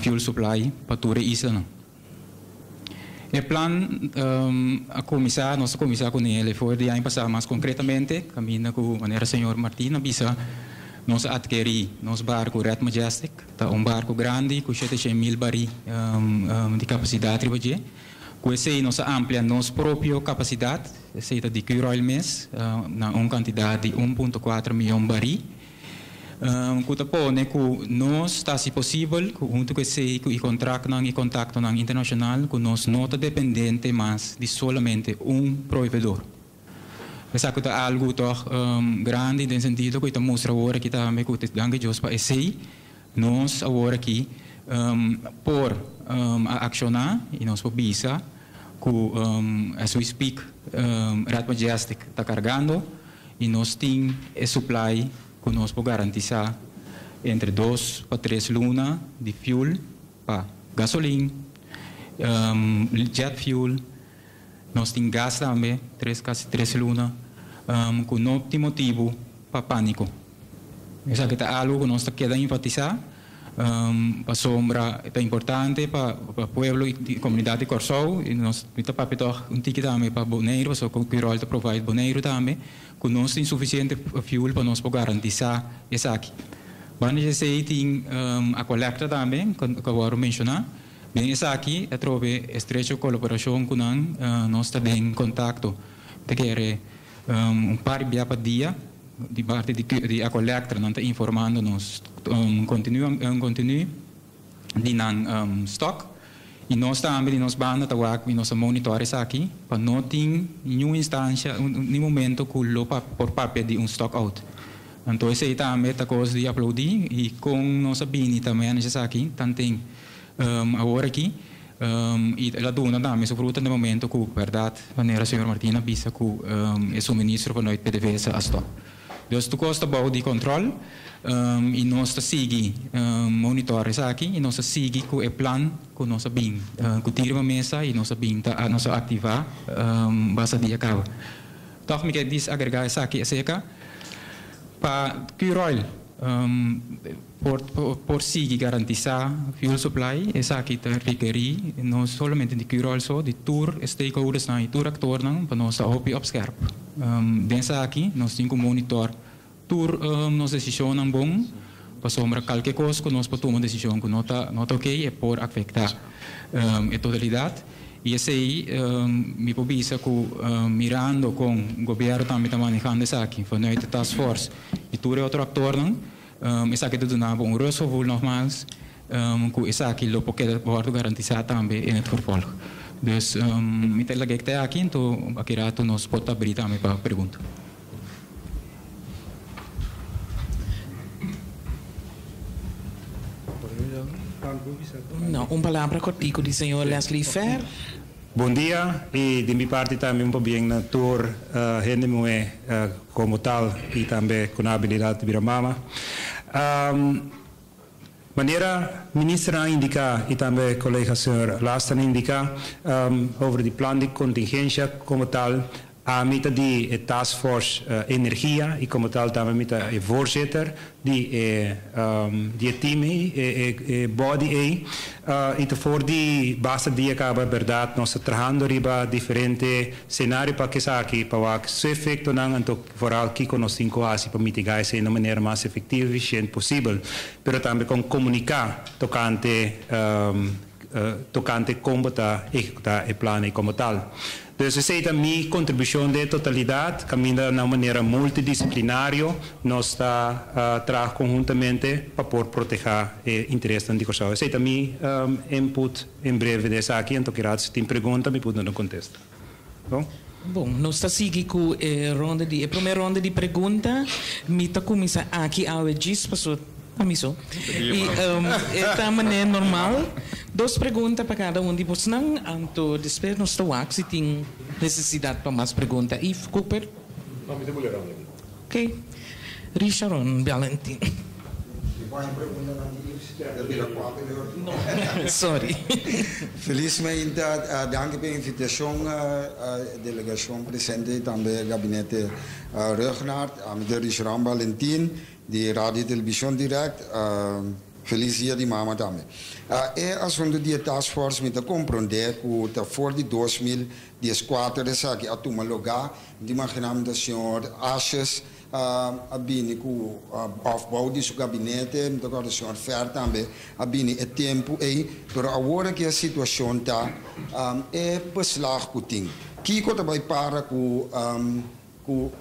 fuel supply para toda a isla. O plano, nosso comissário com ele foi de ano passado, mais concretamente, caminha com a maneira senhor Martina, bisa nós adquirir nosso barco Red Majestic, barco grande com 700.000 barris de capacidade, com esse nós amplia nossa própria capacidade, seja de crude oil mês, na uma quantidade de 1,4 milhão de barris. Kutapone ku nós está se possível junto com esse contrato internacional que nós não está dependente mais de solamente provedor. Essa é algo grande no sentido que mostra agora que também que danke Deus para esse nós agora aqui por accionar e nós por visa que as we speak Red Majestic está carregando e nós temos a supply que nós podemos garantir entre 2 para 3 lunas de fuel para gasolina, jet fuel, nós temos gás também, quase 3 lunas, com não tem motivo para pânico. Isso é algo que nós queremos enfatizar, para sombra é importante para o povo e comunidade de Corsou, e nós temos um ticket também para Boneiro, só que o Quirol está provide Boneiro também, que nós temos suficiente fuel para nós garantir isso aqui. Quando a gente tem a coleta também, que eu vou mencionar, bem isso aqui, é trouxe estreita colaboração com nós também em contato, de par de dia, de parte de a coleta, não está informando nos continue de stock e nós também nós banda e nós monitores aqui para não ter nenhuma instância nem momento que lo por papel de stock out. Então esse aí também é a coisa de uploading e com nossa bini também nesse aqui também agora aqui e ela dona também sobre no momento que verdade maneira senhor Martina bisa que é suministro para nós PDVSA a stock. Então tu costa bom de controle e nós seguimos monitores aqui e nós seguimos com o plano que nós bem que tira uma mesa e nós bem a nós ativar base de acaba. Então me quer dizer agregar isso aqui seca para Quirol por seguir garantizar fuel supply essa aqui está requerir não somente de Quirol só de tour stakeholders na tour actor não para nós ouvir observar. Dessa aqui nós temos um monitor tour nossa decisão não bom para sombra qualquer coisa que nós podemos tomar decisão que não está ok é por afetar a totalidade e esse aí me pode que mirando com o governo também está manejando isso aqui foi noite task force e tour é outro actor não essa aqui tudo não bom resolver normal que essa aqui lo pode garantizar também em vervolg. Dus me te lagek te aqui então aqui rato nós pode abrir também para pergunta. Não, palavra contigo do senhor Leslie Fer. Bom dia e de minha parte também bem na tour Rendemoe como tal e também com a habilidade de Biramama. Maneira ministra indica e também colega senhor Lastan indica over o plano de contingência como tal a meta de task force energia e como tal também meta é voorzitter de time body e voor die base die acaba verdade nós trabalhando riba diferente cenário para que aqui para que seu efeito não então vooral aqui com nós cinco assim para mitigar isso de maneira mais efetiva e eficiente possível, pero também com comunicar tocante como está executar o plano como tal. Dus essa é a minha contribuição de totalidade, caminha de uma maneira multidisciplinária, nós está trabalhando conjuntamente para poder proteger o interesse da Corsou. Essa é a minha input em breve dessa aqui, então quero se tem pergunta, me pode não contestar. Bom, nós está seguindo com a primeira ronda de perguntas, me está começando aqui a diz passou Amiso. E esta maneira normal, duas perguntas para cada um de vocês. Não, então, depois nós estamos se tem necessidade para mais perguntas. Yves Cooper. Não, me mulher. Ok. Richard Valentin. Sorry. Felizmente, danke pela invitação, delegação presente também gabinete Rugnaert, de Richard Valentin, de Radio Television Direct, Feliz dia de mama também. É assunto de task force me compreender que tá fora de 2014 essa que a turma lugar de imaginamos da senhor Ashes a bini com afbouw de seu gabinete, agora o senhor Fer também a bini é tempo aí, pero agora que a situação tá é beslag que tem. Que coisa vai para com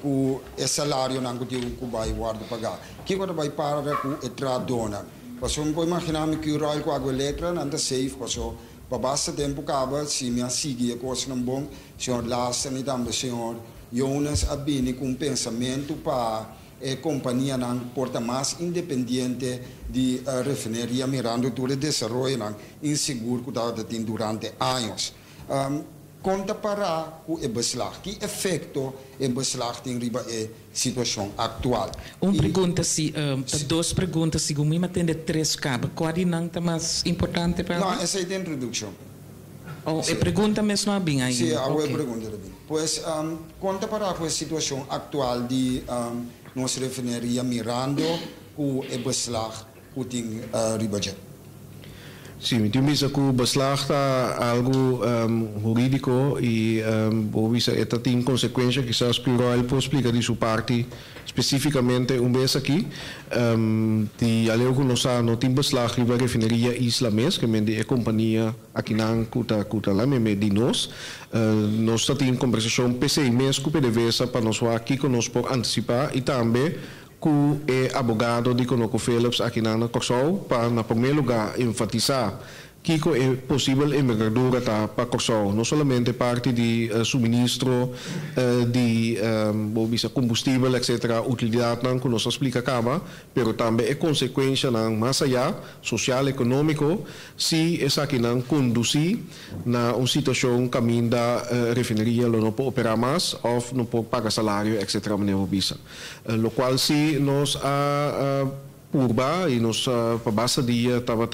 o salário não que vai guardar pagar. Que coisa vai para com o tradona. Porque eu não imaginar que o Royal com a letra não está safe, porque para basta tempo acaba, se me seguir a coisa não bom, senhor Lassa e também senhor Jonas abini com pensamento para a companhia não porta mais independente de refineria mirando todo o desenvolvimento não inseguro que está tendo durante anos. Conta para o beslag, que efeito o beslag tem riba a situação atual. Pergunta se, duas perguntas, se o mesmo atende três cabos, qual é mais importante para? Não, essa é a introdução. Oh, a pergunta mesmo é bem aí. Sim, a pergunta é bem. Pois, conta para a situação atual de nossa refineria mirando o beslag que tem riba. Sim, me pensa que o beslag está algo jurídico e esta tem consequências quizás que o Royal pode explicar de sua parte especificamente vez aqui de algo que não tem beslag de refineria Isla Mes que é a companhia aqui na cuta lá de nós temos conversação PC mês com o PDVSA para nós aqui que nós por antecipar e também com o advogado de Conoco Phillips aqui na Corsol para, na primeiro lugar, enfatizar que é possível a envergadura para Corsol, não somente parte de suministro de combustível, etc., utilidade não que nos explica acaba, mas também é consequência não mais allá, social, econômico, se essa aqui não conduzir na uma situação caminho da refineria, não pode operar mais, ou não pode pagar salário, etc., lo qual se nos urba e nos pabasa dia estava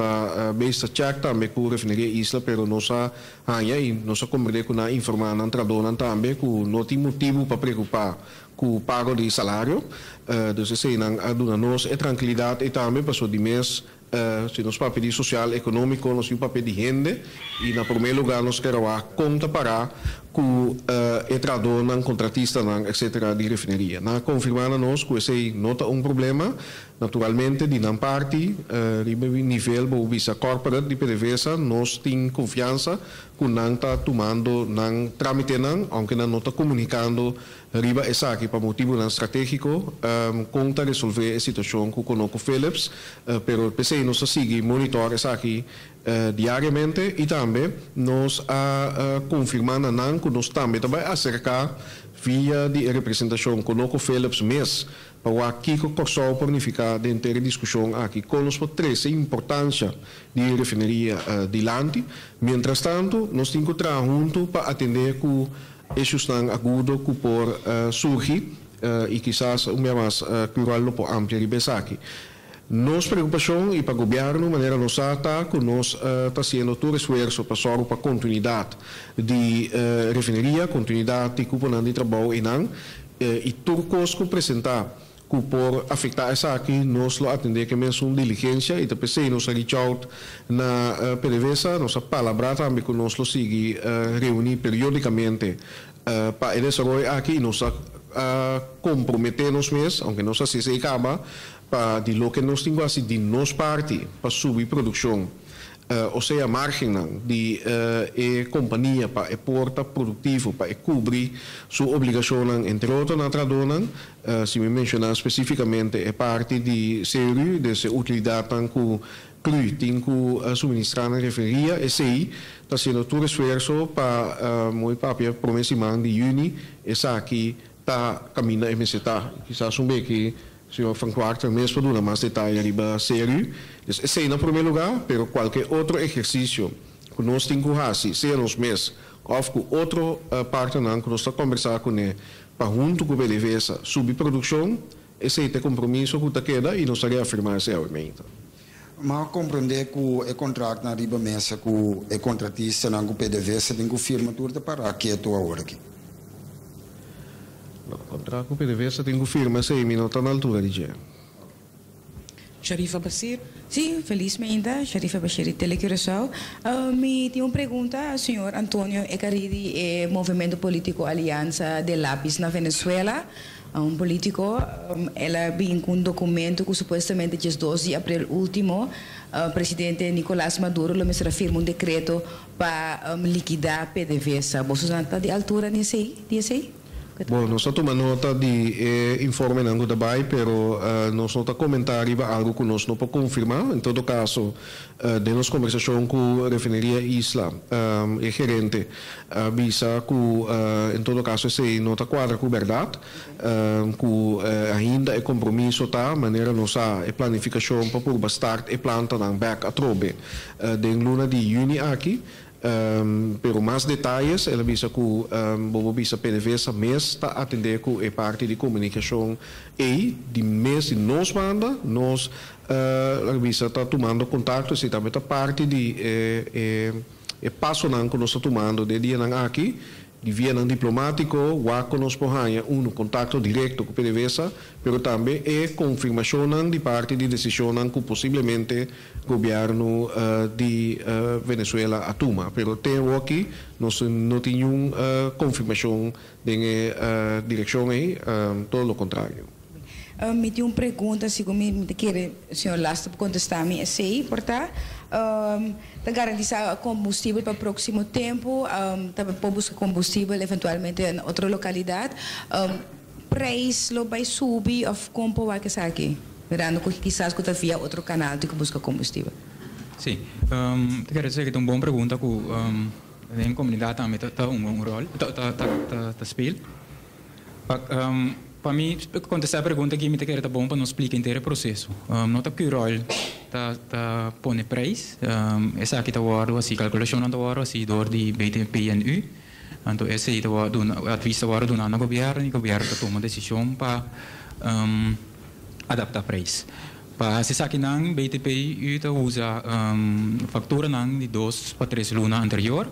besta check também com refineria Isla, pero nossa hanya e nossa comunidade com na informar na tradona também com não tem motivo para preocupar com o pago de salário, dus esse não aduna nos é tranquilidade e também passou de mês se nos papel social econômico nos tem papel de renda e na primeiro lugar nos queremos conta para com entrador não contratista não etc de refineria na confirmar nós que esse nota problema naturalmente de não parte nível do visa corporate de PDVSA nós tem confiança que não está tomando não tramite não aunque não está comunicando riba essa aqui para motivo não estratégico conta resolver a situação com Conoco Phillips pero PC nos sigue monitor essa aqui diariamente e também nos confirmando não que nós também vai acercar via de representação Conoco Phillips mês para aqui que o Corsol planificar dentro da discussão aqui com os três a importância de refineria de Lante. Mientras tanto, nós temos que trabalhar junto para atender com issues tão agudos que por surgir e quizás o mais curá-lo por ampliar e aqui. Nossa preocupação e para o governo, de maneira nossa está que nós está sendo todo esforço para só para continuidade de refineria, continuidade de cuponan de trabalho e turcos que apresentar que por afetar essa aqui nós lo atender que mesmo diligência e depois nós reach out na PDVSA, nossa palavra também que nós lo sigue reunir periodicamente para o desenvolvimento aqui nós comprometermos mesmo, aunque nós assim se acaba para de lo que nós temos assim de nossa parte para subir produção ou seja, a margem de companhia para porta produtivo para cobrir sua obrigação entre outras na tradona se me mencionar especificamente a parte de sério dessa utilidade que cru tem que suministrar na referia esse aí está sendo todo esforço para muito papel promessimento de juni essa aqui está caminhando a MCTA quizás que senhor Franco mesmo para dar mais detalhes arriba sério. Esse é em primeiro lugar, pero qualquer outro exercício que nós temos que fazer, seja nos meses, ou com outro partner que nós estamos conversando com ele, para junto com o PDVSA, subir produção, esse é o compromisso que está queda e nós queremos afirmar esse elemento. Mas compreender que o contrato na riba mesa com o contratista na PDVSA tem que firma tudo para que estou agora aqui. O contrato com o PDVSA tem que firma, sei, não está na altura de dia. Sharifa Basir. Sim, felizmente, Sharifa Bashir, Telecuraçao. Me tinha uma pergunta, senhor Antônio Ecaridi, movimento político Aliança de Lápis na Venezuela. Político, ela vem com um documento que supostamente dia 12 de abril último, presidente Nicolás Maduro se firma um decreto para liquidar PDVSA. Você está de altura nesse aí? Bom, nós estamos nota de informe não daí, pero nós não comentário algo que nós não podemos confirmar. Em todo caso, de nossa conversação com a refineria Isla, o gerente avisa que, em todo caso, esse nota quadra com verdade, que ainda é compromisso tá, maneira nossa planificação para por bastante e planta na back a trobe de luna de junho aqui. Pero mais detalhes, ela visa que o visa PDVSA mês está a atender com a parte de comunicação e de mês de nós manda, nós a visa está tomando contato e também a parte de passo que nós estamos tomando de dia aqui, de via diplomático, o nos porranha contato direto com o PDVSA, pero também é confirmação de parte de decisão que possivelmente o governo de Venezuela atuma. Pero tenho aqui, nós não temos confirmação de direção aí, todo o contrário. Me tinha uma pergunta, se me quer o senhor Lasta contestar-me, sei, portanto, para garantizar combustível para o próximo tempo, também para buscar combustível eventualmente em outra localidade, preço vai subir ou como vai que aqui? Verando que quizás que havia outro canal de que busca combustível. Sim, quero dizer que é uma boa pergunta que a comunidade também está um rol, está speel. Para mim, contestar a pergunta que me quer tá bom para nos explicar inteiro o processo. Não está que o rol tá põe preço, essa aqui tá o assim calculação não tá o assim dor de BTPNU, então esse aí tá o adviso tá o do nano governo e o governo tá toma decisão para adaptar preço. Para se aqui não BTPNU tá usa factura não de 2 para 3 luna anterior.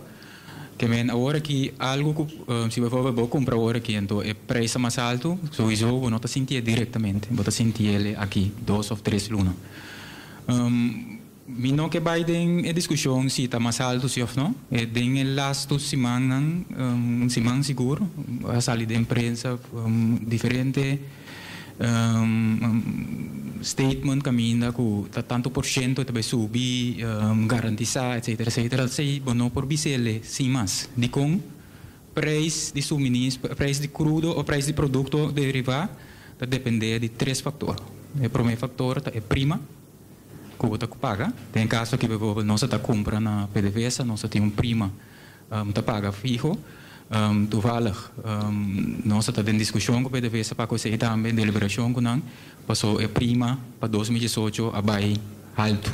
Que men agora que algo que se você vai comprar agora que então é preço mais alto, so isso você não está sentindo diretamente, você está sentindo ele aqui 2 ou 3 lunas. Me não que vai ter discussão se está mais alto se ou não, é tem o last semana semana seguro, a saída da imprensa diferente statement caminha com tanto por cento vai subir, garantizar, etc, etc. Sei, não por bisele, sim, mas de com preço de suministro, preço de crudo ou preço de produto derivado, depende de 3 fatores. O primeiro fator é prima, que você paga. Tem caso que você não está comprando na PDVSA, não tem uma prima, você paga fijo. Toevallig, nós estamos em discussão com o PDVSA para que você também deliberação com nós, passou é prima para 2018 a vai alto.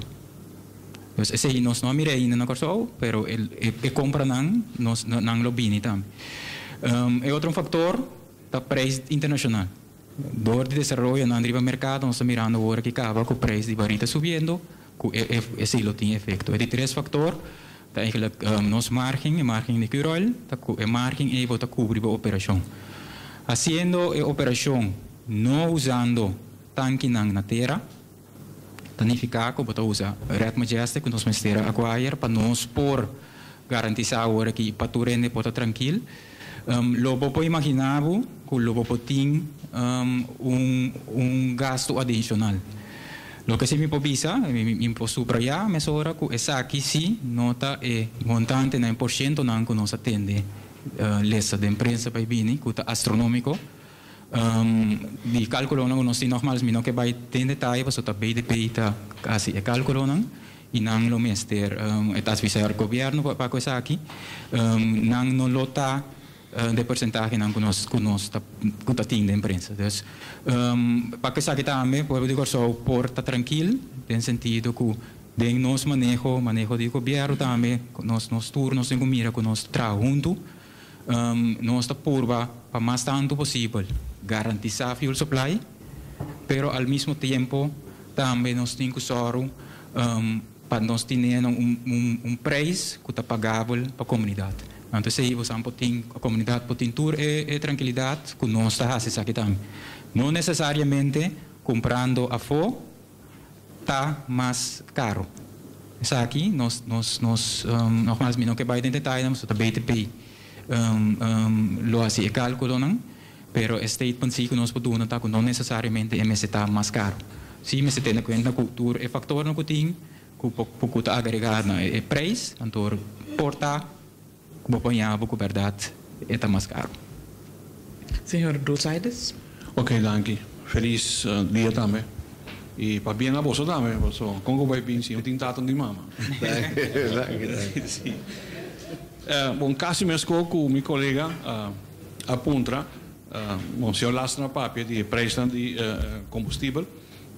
Então, esse aí nós não mirei ainda na corso, pero é compra nós não lobini também. É outro fator, tá preço internacional. Dor de desenvolvimento na nível mercado, nós estamos mirando agora que acaba com o preço de barita subindo, que esse aí tem efeito. É de 3 fatores. Eigenlijk nos margem de curol, a margem é para cobrir a operação. Haciendo a operação não usando tanque na terra, significa que você usa Red Majestic, nós ministério acquire para nós por garantizar agora que para tu rende pode tranquilo. Lobo pode imaginar que lobo pode ter gasto adicional. Lo que se me provisa, me posso subrayar, mas agora que essa aqui sim, nota é montante 9% não que nós atende lesa de imprensa para vir, que está astronômico. De cálculo não nós temos normais, mas não que vai ter detalhe, mas o BDP está quase é cálculo não, e não o ministério, é avisar o governo para coisa aqui, não lota de porcentagem não que nós temos de imprensa. Então, para que sabe também, pode dizer só porta tranquilo, tem sentido que tem nosso manejo de governo também, nos turnos em comida que nós trabalhamos junto, nós está curva para mais tanto possível garantizar fuel supply, pero ao mesmo tempo também nós temos que usar para nós ter preço que está pagável para a comunidade. Então, se você tem a comunidade pode ter e tranquilidade que nós está fazendo aqui também. Não necessariamente comprando a fo está más caro. Aqui, nogmaals, não que vai em detalhe, mas o BTP lo hace cálculo, não? Pero statement sí que nós podemos tá, não necessariamente está mais caro. Se você tem em conta a cultura e fator no que tem, que está agregado na preço, então porta, como apanhar, a verdade, está mais caro. Senhor Dulcides? Ok, danke. Feliz dia também. E para bem a você também, como vai bem, sim, eu tenho tato de mama. Sim. Bom, caso mesmo com meu colega aponta, bom, se eu laço na papel de preço de combustível,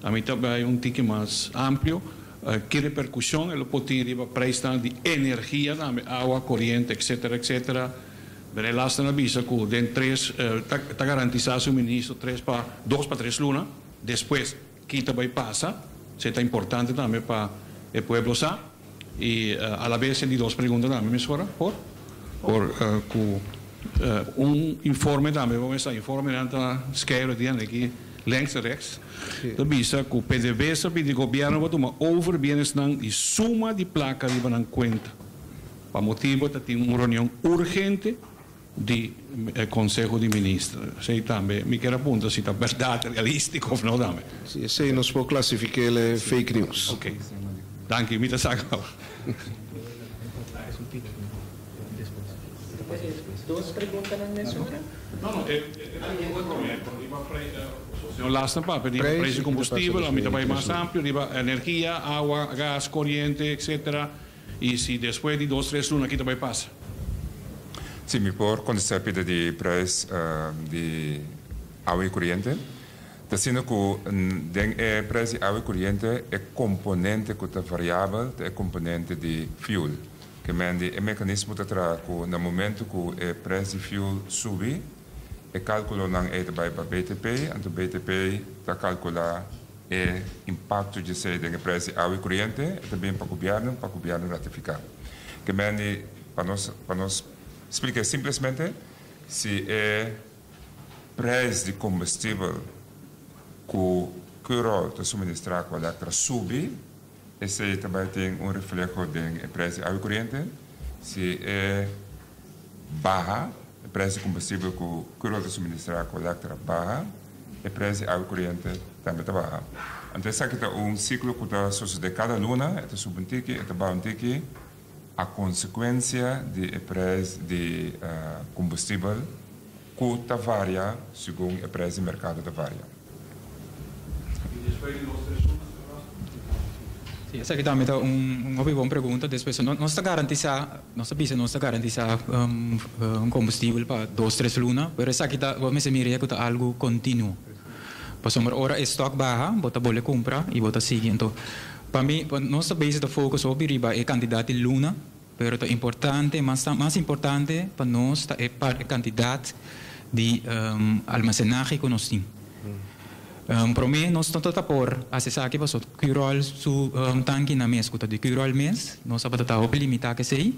a mim também é tique mais amplo, que repercussão ele pode ter para preço de energia, água, corrente, etc, etc. Bem, laço na visa que den 3, está garantizado suministro 2 para 3 lunas, depois que também passa, isso é importante também para o povo saber. E a la vez de 2 perguntas também, me senhora, por informe também, vamos ver, informe na esquerda aqui, links e rechts. Dat visa que o PDVSA de governo vai tomar over bienestar e suma de placa de van conta. Para motivo de ter uma reunião urgente de Conselho de Ministros. Sei também, me quero apontar se está verdade, realístico ou não também. Sim, sei, nós podemos classificar ele fake news. Ok. Dank u, Mita Sagal. Duas perguntas na senhora? Não, o laatste papel, die prijs de combustível, a mim vai mais amplo, die energia, água, gás, corrente, etc. E se depois de 2, 3 lunas aqui também passa. Sim, por conceito de preço de água e corrente, está sendo que o preço de água e corrente é componente que é variável, é componente de fuel. Que é mecanismo que traz que no momento que o preço de fuel sube, é cálculo não é para BTP, então BTP está calcular o impacto de ser de preço de água e corrente, é também para o governo ratificar. Que para nós explicar simplesmente se é preço de combustível que o rol de suministrar com a elétrica sube, esse também tem reflexo do preço de água corrente. Se é baixa, o preço de combustível que o rol de suministrar com a elétrica baixa, o preço de água corrente também está baixa. Então, isso aqui é ciclo que está sucedendo cada luna, é sub um tique, é baixa um tique. A consequência de preço de combustível que varia segundo o preço de mercado varia. Sim, essa aqui também é uma boa pergunta. Depois, nós está garantizar combustível para 2, 3 lunas, mas essa aqui vamos mirar que algo contínuo. Para uma hora estoque baixa, bota bolha compra e bota seguir. Então, para mim, nossa base de foco sobre riba é candidato de luna, pero é importante, mais importante para nós é para candidato de almacenagem que nós temos. Para mim, nós estamos a por acessar aqui para o curol su tanque na mês, que de curol mês, nós estamos a limitar que sei.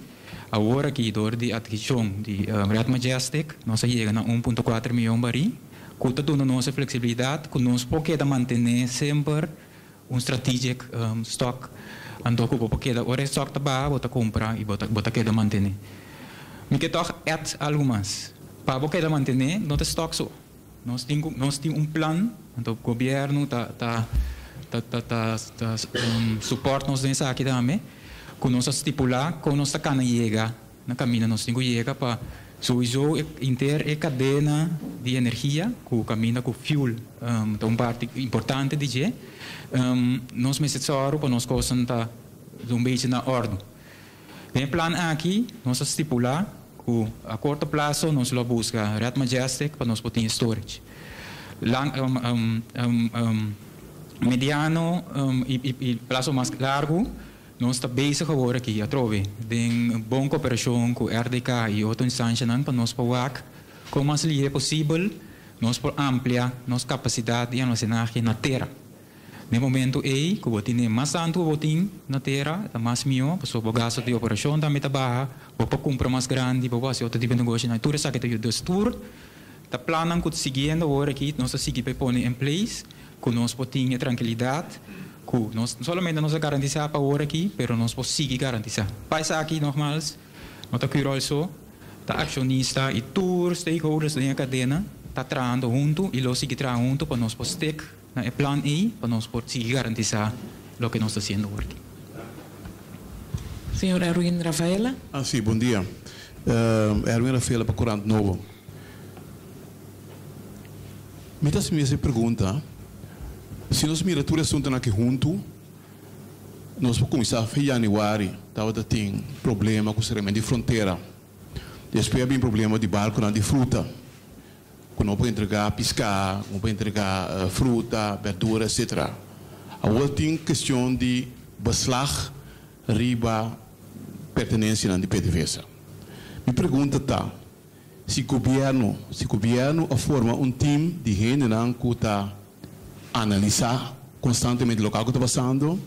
Agora que dor de adquisição de Red Majestic, nós chega na 1,4 milhão baril, que está dando nossa flexibilidade, que nós podemos manter sempre strategic stock. Então, porque o stock está baixo, bota comprar e bota queda manter. Me que toch algo mais. Para você manter, não tem stock só. Nós temos plano, então o governo está suporta nós nessa aqui também, que nós estipular, que nós está chega na caminho, nós temos que chegar para sowieso inter a cadena de energia, que caminha com fuel, então parte importante de je, nós necessário para nós coisas tá bem na ordem. Tem plano aqui, nós estipular a curto prazo nós lo busca Red Majestic para nós poder storage. Mediano e prazo mais largo nós está bezig agora aqui a trove de boa cooperação com RDK e outra instância para nós poder como mais livre possível nós por ampliar nossa capacidade de almacenagem na terra. No momento que o tem mais tanto o tem na terra, mais mio, porque o gasto de operação também está baixo, o compra mais grande, o fazer outro tipo de negócio na tour, sabe que o destur, está planando que seguindo agora aqui, nós seguir para pôr em place, que nós podemos tranquilidade, Nós solamente nos garantizar para agora aqui, pero nós podemos seguir garantizar. Paisa aqui, nogmaals, nós estamos also, tá acionista e todos stakeholders da cadena, tá trabalhando junto e lo seguir trabalhando junto para nós poder stick na plan A, para nós poder seguir garantizar o que nós estamos fazendo aqui. Senhor Erwin Rafaela. Sim, bom dia. Erwin Rafaela para Corante Novo. Me dá essa pergunta. Se nós miramos tudo assunto aqui junto, nós vamos começar em janeiro, estava tem problema com o serramento de fronteira. Depois tem problema de barco de fruta. Quando não pode entregar pescar, não pode entregar fruta, verdura, etc. Agora tem questão de beslag, riba, pertenência de PDVSA. Me pergunta está, se o governo forma um time de gente que está analisar constantemente o que está passando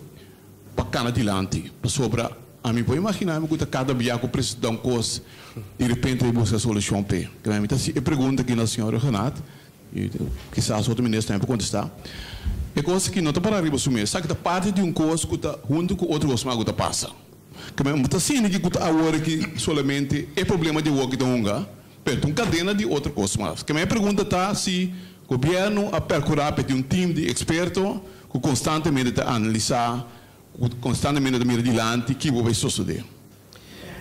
para cá adiante. Sobre, a mim pode imaginar que cada dia que o presidente coisa de repente ele busca a solução. Então, eu pergunto aqui na senhora Renata, e quizás outro ministro também para contestar, é coisa que não está para arriba assumir. Sabe que está parte de coisa que está junto com outro coisa que passa. Que está sendo que está agora que solamente é problema de o que está unga, perto uma cadena de outra coisa. Mas que a minha pergunta está se o governo a procurar para um time de expertos que constantemente está a analisar, constantemente está mirando adiante, que vai suceder.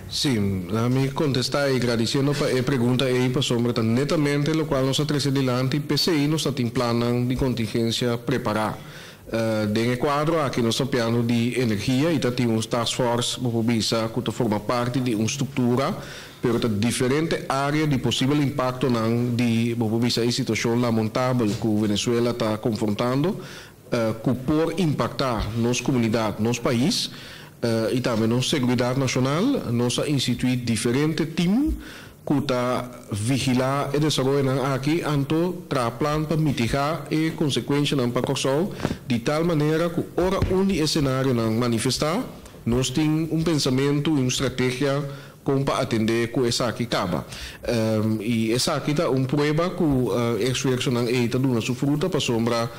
Sim, a mim contestar e agradecendo para a pergunta aí para sombra netamente o qual nós trazemos adiante, PCI nós tem plano de contingência preparar. Dentro do quadro aqui nós plano de energia e tem um task force que forma parte de uma estrutura pero tem diferente área de possível impacto de a situação lamentável que o Venezuela está confrontando que pode impactar nossa comunidade, nosso país e também nossa segurança nacional. Nós instituímos diferentes times que está vigilar e desenvolver aqui anto tra plan para mitigar e consequência para corso de tal maneira que ora um cenário não manifestar nós temos pensamento e uma estratégia como para atender com essa aqui acaba e essa aqui está prova que o exército não está dando sua fruta para sombra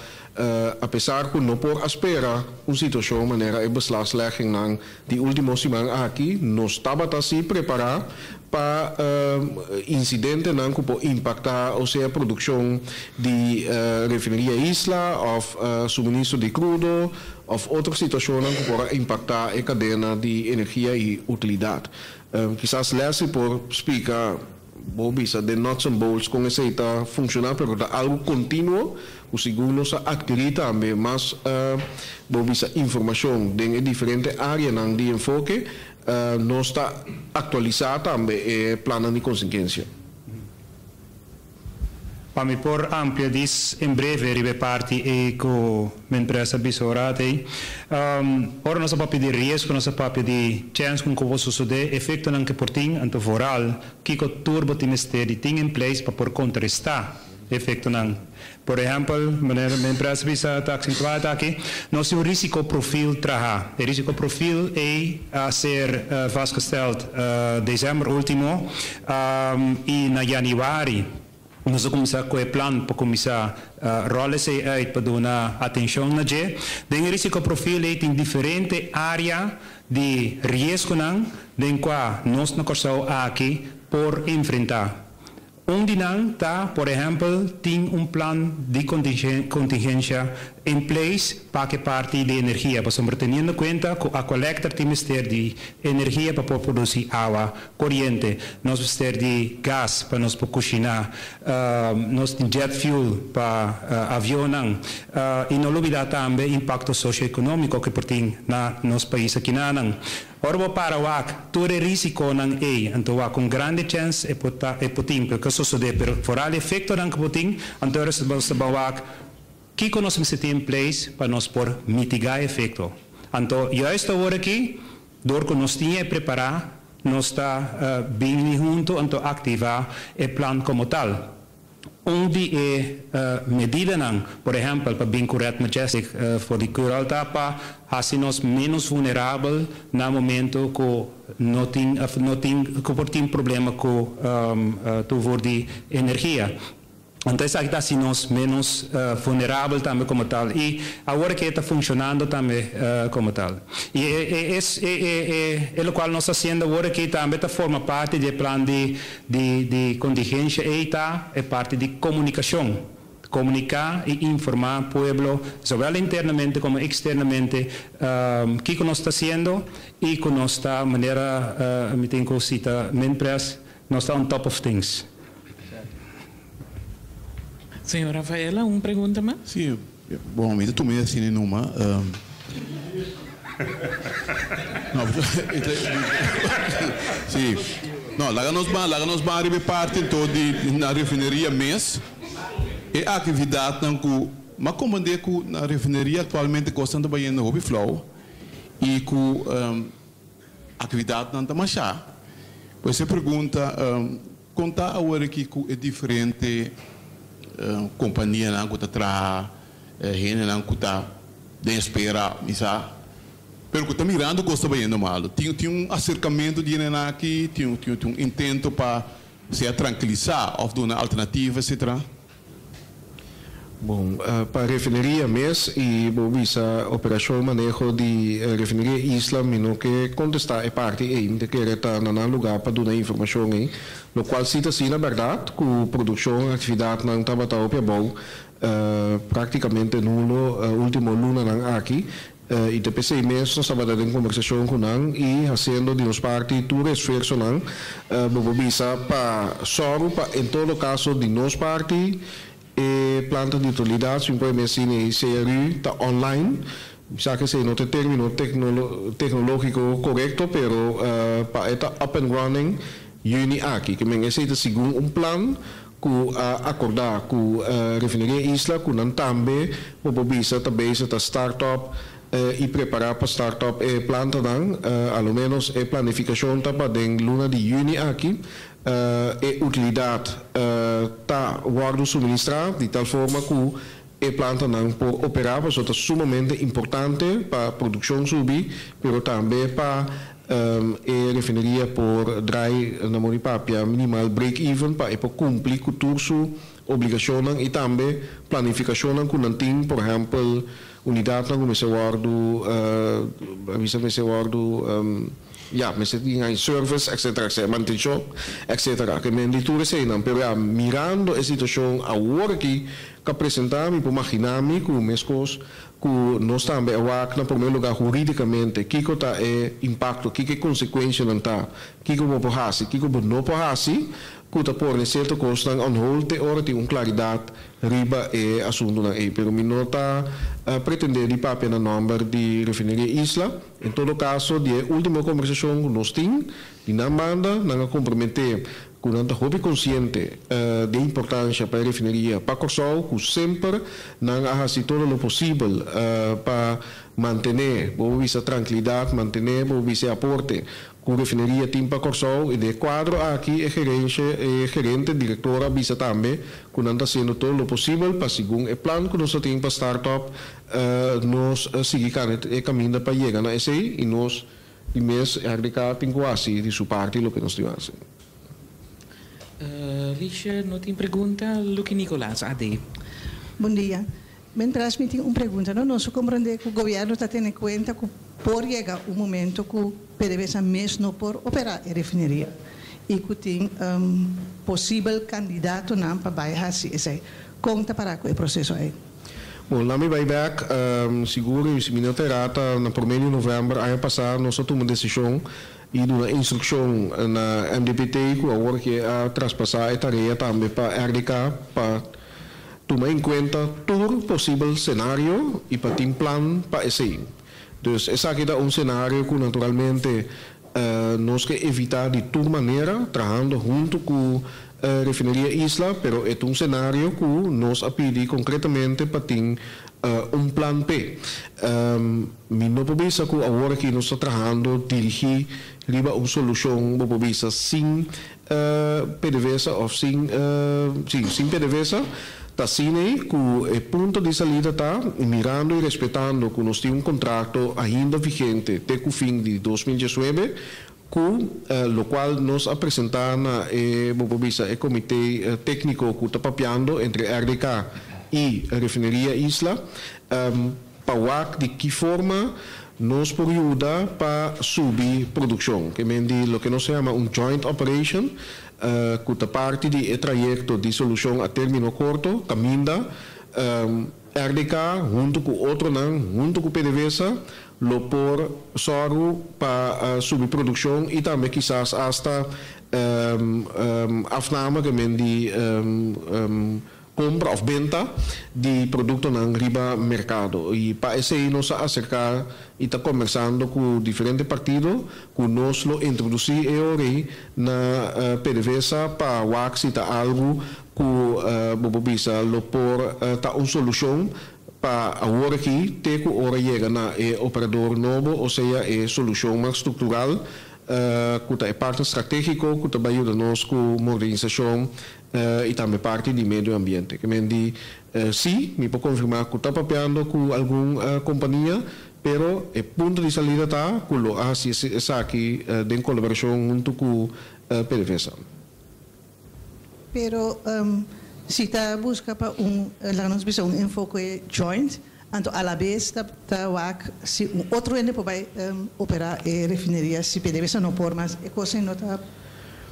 apesar que não por espera uma situação maneira beslaglegging de última semana aqui nós estava assim preparar para incidente que pode impactar ou seja a produção de refineria isla ou suministro de crudo ou outra situação que pode impactar a cadena de energia e utilidade. Quizás lesse por explicar de nuts and bolts com essa está funcionar, pero é algo contínuo, o segundo se adquirir também, mas informação de diferentes áreas de enfoque, não está atualizado também o plano de contingência. Para me por amplia dis em breve ribe parte e com a empresa bisorate. Ora nossa papel de risco, nossa papel de chance com como suceder, efeito não que porting anto foral, que o turbo timesteri tem em place para por contrastar efeito não. Por exemplo, a empresa bisa está acentuada aqui, nosso risco profil traha. O risco profil é a ser vastgesteld dezembro último e na januário nós começamos com o plano para começar a rolar para dar atenção na gente. O risco profil tem diferentes áreas de risco em qual nós não conseguimos aqui por enfrentar. Dinang está, por exemplo, tem plano de contingência em place para que parte de energia, para tendo em conta que a coleta tem que de energia para produzir água, corrente, nós temos de gás para nós cozinhar, nós temos jet fuel para avião, e não olvidar também impacto socioeconômico que tem na nosso país aqui na Ora para wak, todo risiko ng A, anto wak kung grande chance e puting, pero sucede, pero foral efecto ng puting, anto sa bawak, kiko nos set in place para nos por mitigar efecto. Anto, esta hora aqui, dor que nos tinha preparar, nos está bem junto, anto activar o plan como tal. Onde medida por exemplo, para bem correto majestic for the cural tapa, assim nós menos vulnerável no momento que não tem problema com tuvo de energia. Entonces aquí está menos vulnerable también como tal. Y ahora que está funcionando también como tal. Y es lo cual nos está haciendo ahora que también forma parte del plan de contingencia y está parte de comunicación. Comunicar y informar al pueblo, tanto internamente como externamente, qué nos está haciendo y con nuestra manera, me tengo cita, mientras nos está on top of things. Senhor Rafaela, uma pergunta mais? Sim, bom, me tu me assim numa. Não, sim. Não, lá nos bar e parte então na refinaria mês. E a atividade não com, mas como é que na refinaria atualmente costando bem no hobby flow e com atividade não está mais chá. Pois você pergunta, contar agora que é diferente companhia não que está gente não que está de espera, misa. Pero que está mirando custa bem normal. Tinha acercamento de aqui, tinha intento para se tranquilizar ou dar uma alternativa, etc. Bom, para a refinaria MES e a operação manejo de refinaria Isla, no que contestar é parte ainda que está no lugar para dar informação aí, no qual cita assim na verdade que a produção, a atividade não estava tão bom, praticamente nulo, último luna não aqui. E depois de mês nós estamos em conversação com ele e fazendo de nossa parte todo esforço não, para só para em todo caso de nossa parte planta de utilidade, simplesmente assim, CRU está online, já que não tem termo tecnológico correto, pero para estar up and running, juni aqui, que me aceita segundo plano, que acordar com a refinaria Isla, que não também, também está startup, e preparar para startup planta dan, ao menos planificação para den luna de juni aqui, utilidade está guardo suministrar de tal forma que a planta não por operar, isso é sumamente importante para a produção subir, mas também para a refinaria por dry na monipapia minimal break-even para cumprir com sua obrigação e também planificação que não tem, por exemplo, unidade não começa a guardo, mas tem service, etc., manutenção, etc., que me indica que não, mas mirando a situação agora que apresentar-me, para imaginar-me que os coisas que nós também na primeiro lugar juridicamente, que está impacto, que consequência não está, que como pode fazer, que como não pode fazer, que está por em certa coisa on hold, te hora tem claridade riba assunto na pero mi nota pretender de papel na número de refinaria Isla, em todo caso, de última conversação que nós temos, de na manda, não comprometer que não está hobby consciente da importância para a refinaria para Corsol, que sempre não faz todo o possível para manter a tranquilidade, manter o aporte que a refinaria tem para Corsol, e de quadro aqui é gerente, diretora, visa também, que não está fazendo todo o possível para, segundo o plano que nós temos para startup, nós seguir o caminho para chegar na SI e nós, de mês, tem quase de sua parte o que nós temos a fazer. Lixa, não tem pergunta? Luque Nicolás, AD. Bom dia. Me transmitir uma pergunta. Nós compreendemos que o governo está tendo em conta que por chegar o momento que o PDVSA mesmo não pode operar a refinaria e que tem possível candidato não para baixar esse conta para o processo aí. Bom, lá me vai back, seguro, se me não terá, na 1º de novembro, ano passado, nós tomamos uma decisão e uma instrução na MDPT, que agora que a traspassar a tarefa também para a RDK, para tomar em conta todo possível cenário e para ter um plano para esse. Então, esse aqui é cenário que naturalmente nós queremos evitar de toda maneira, trabalhando junto com a refinaria Isla, pero é cenário que nós pedimos concretamente para ter plano P. Não podemos dizer que agora que nós estamos trabalhando, dirigir uma solução, não podemos dizer sem PDVSA ou sem PDVSA. Está assim que o ponto de saída está mirando e respeitando que nós temos contrato ainda vigente até o fim de 2019, lo cual nos ha presentado el comité técnico que está papiando entre RDK y Refinería Isla, para de qué forma nos puede ayudar para subir producción, que es lo que nos llama un joint operation, que está parte del trayecto de solución a término corto, camina RDK junto con otro junto con PDVSA, lo por sorgo para subir producción y también quizás hasta afname que de compra of venta de productos en riba mercado. Y para eso nos acercar y está conversando con diferentes partidos que nos lo introducir ahora na PDVSA para wax algo que lo por una solución para ahora aquí teco ahora llega na operador nuevo, o sea solución más estructural que é parte estratégico que vai ajudar-nos com modernização e também parte do meio ambiente. Que sim, me pode confirmar que está papeando com alguma companhia, pero o ponto de saída está que lo hace aqui em colaboração junto com PDVSA. Pero se está busca para um enfoque joint, então, a la vez, se outro ente pode operar a refineria, se PDVSA não por, mas a coisa não está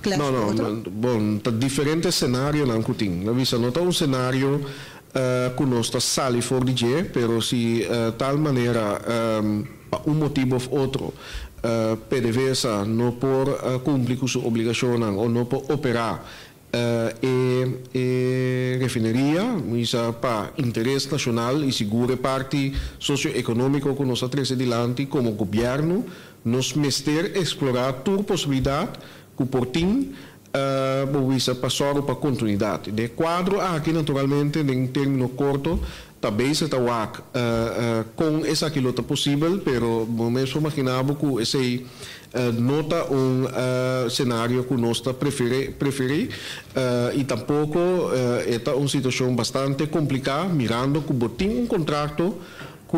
clara. Não, bom, está diferente cenário na Ancutim. Na vista, não está cenário que nós está sali for DJ, pero se tal maneira, por motivo ou outro, PDVSA não por cumprir com sua obrigação ou não por operar refineria, isso para interesse nacional e segura parte socioeconômico que nós trazemos adiante como governo, nos mester explorar toda possibilidade que por tim isso passar para continuidade. De quadro aqui naturalmente em término curto também se está com essa quilota possível, pero mesmo imaginava que esse nota cenário que nós prefere e tampouco é uma situação bastante complicada, mirando que tem contrato que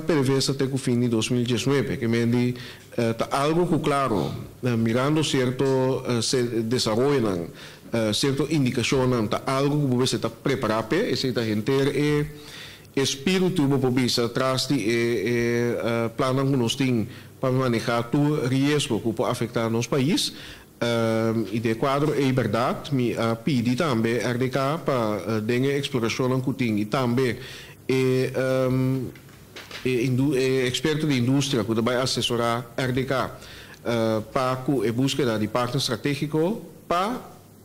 PDVSA até o fim de 2019, que está algo que, claro, mirando certo desenvolvimento, certa indicação, está algo que você está preparado para, esse está gente espírito para atrás de plano que nós temos para manejar todo risco que pode afetar nosso país. E de quadro é verdade, me pedi também RDK para dar exploração que tem e também experto de indústria que vai assessorar RDK para a búsqueda de partner estratégico para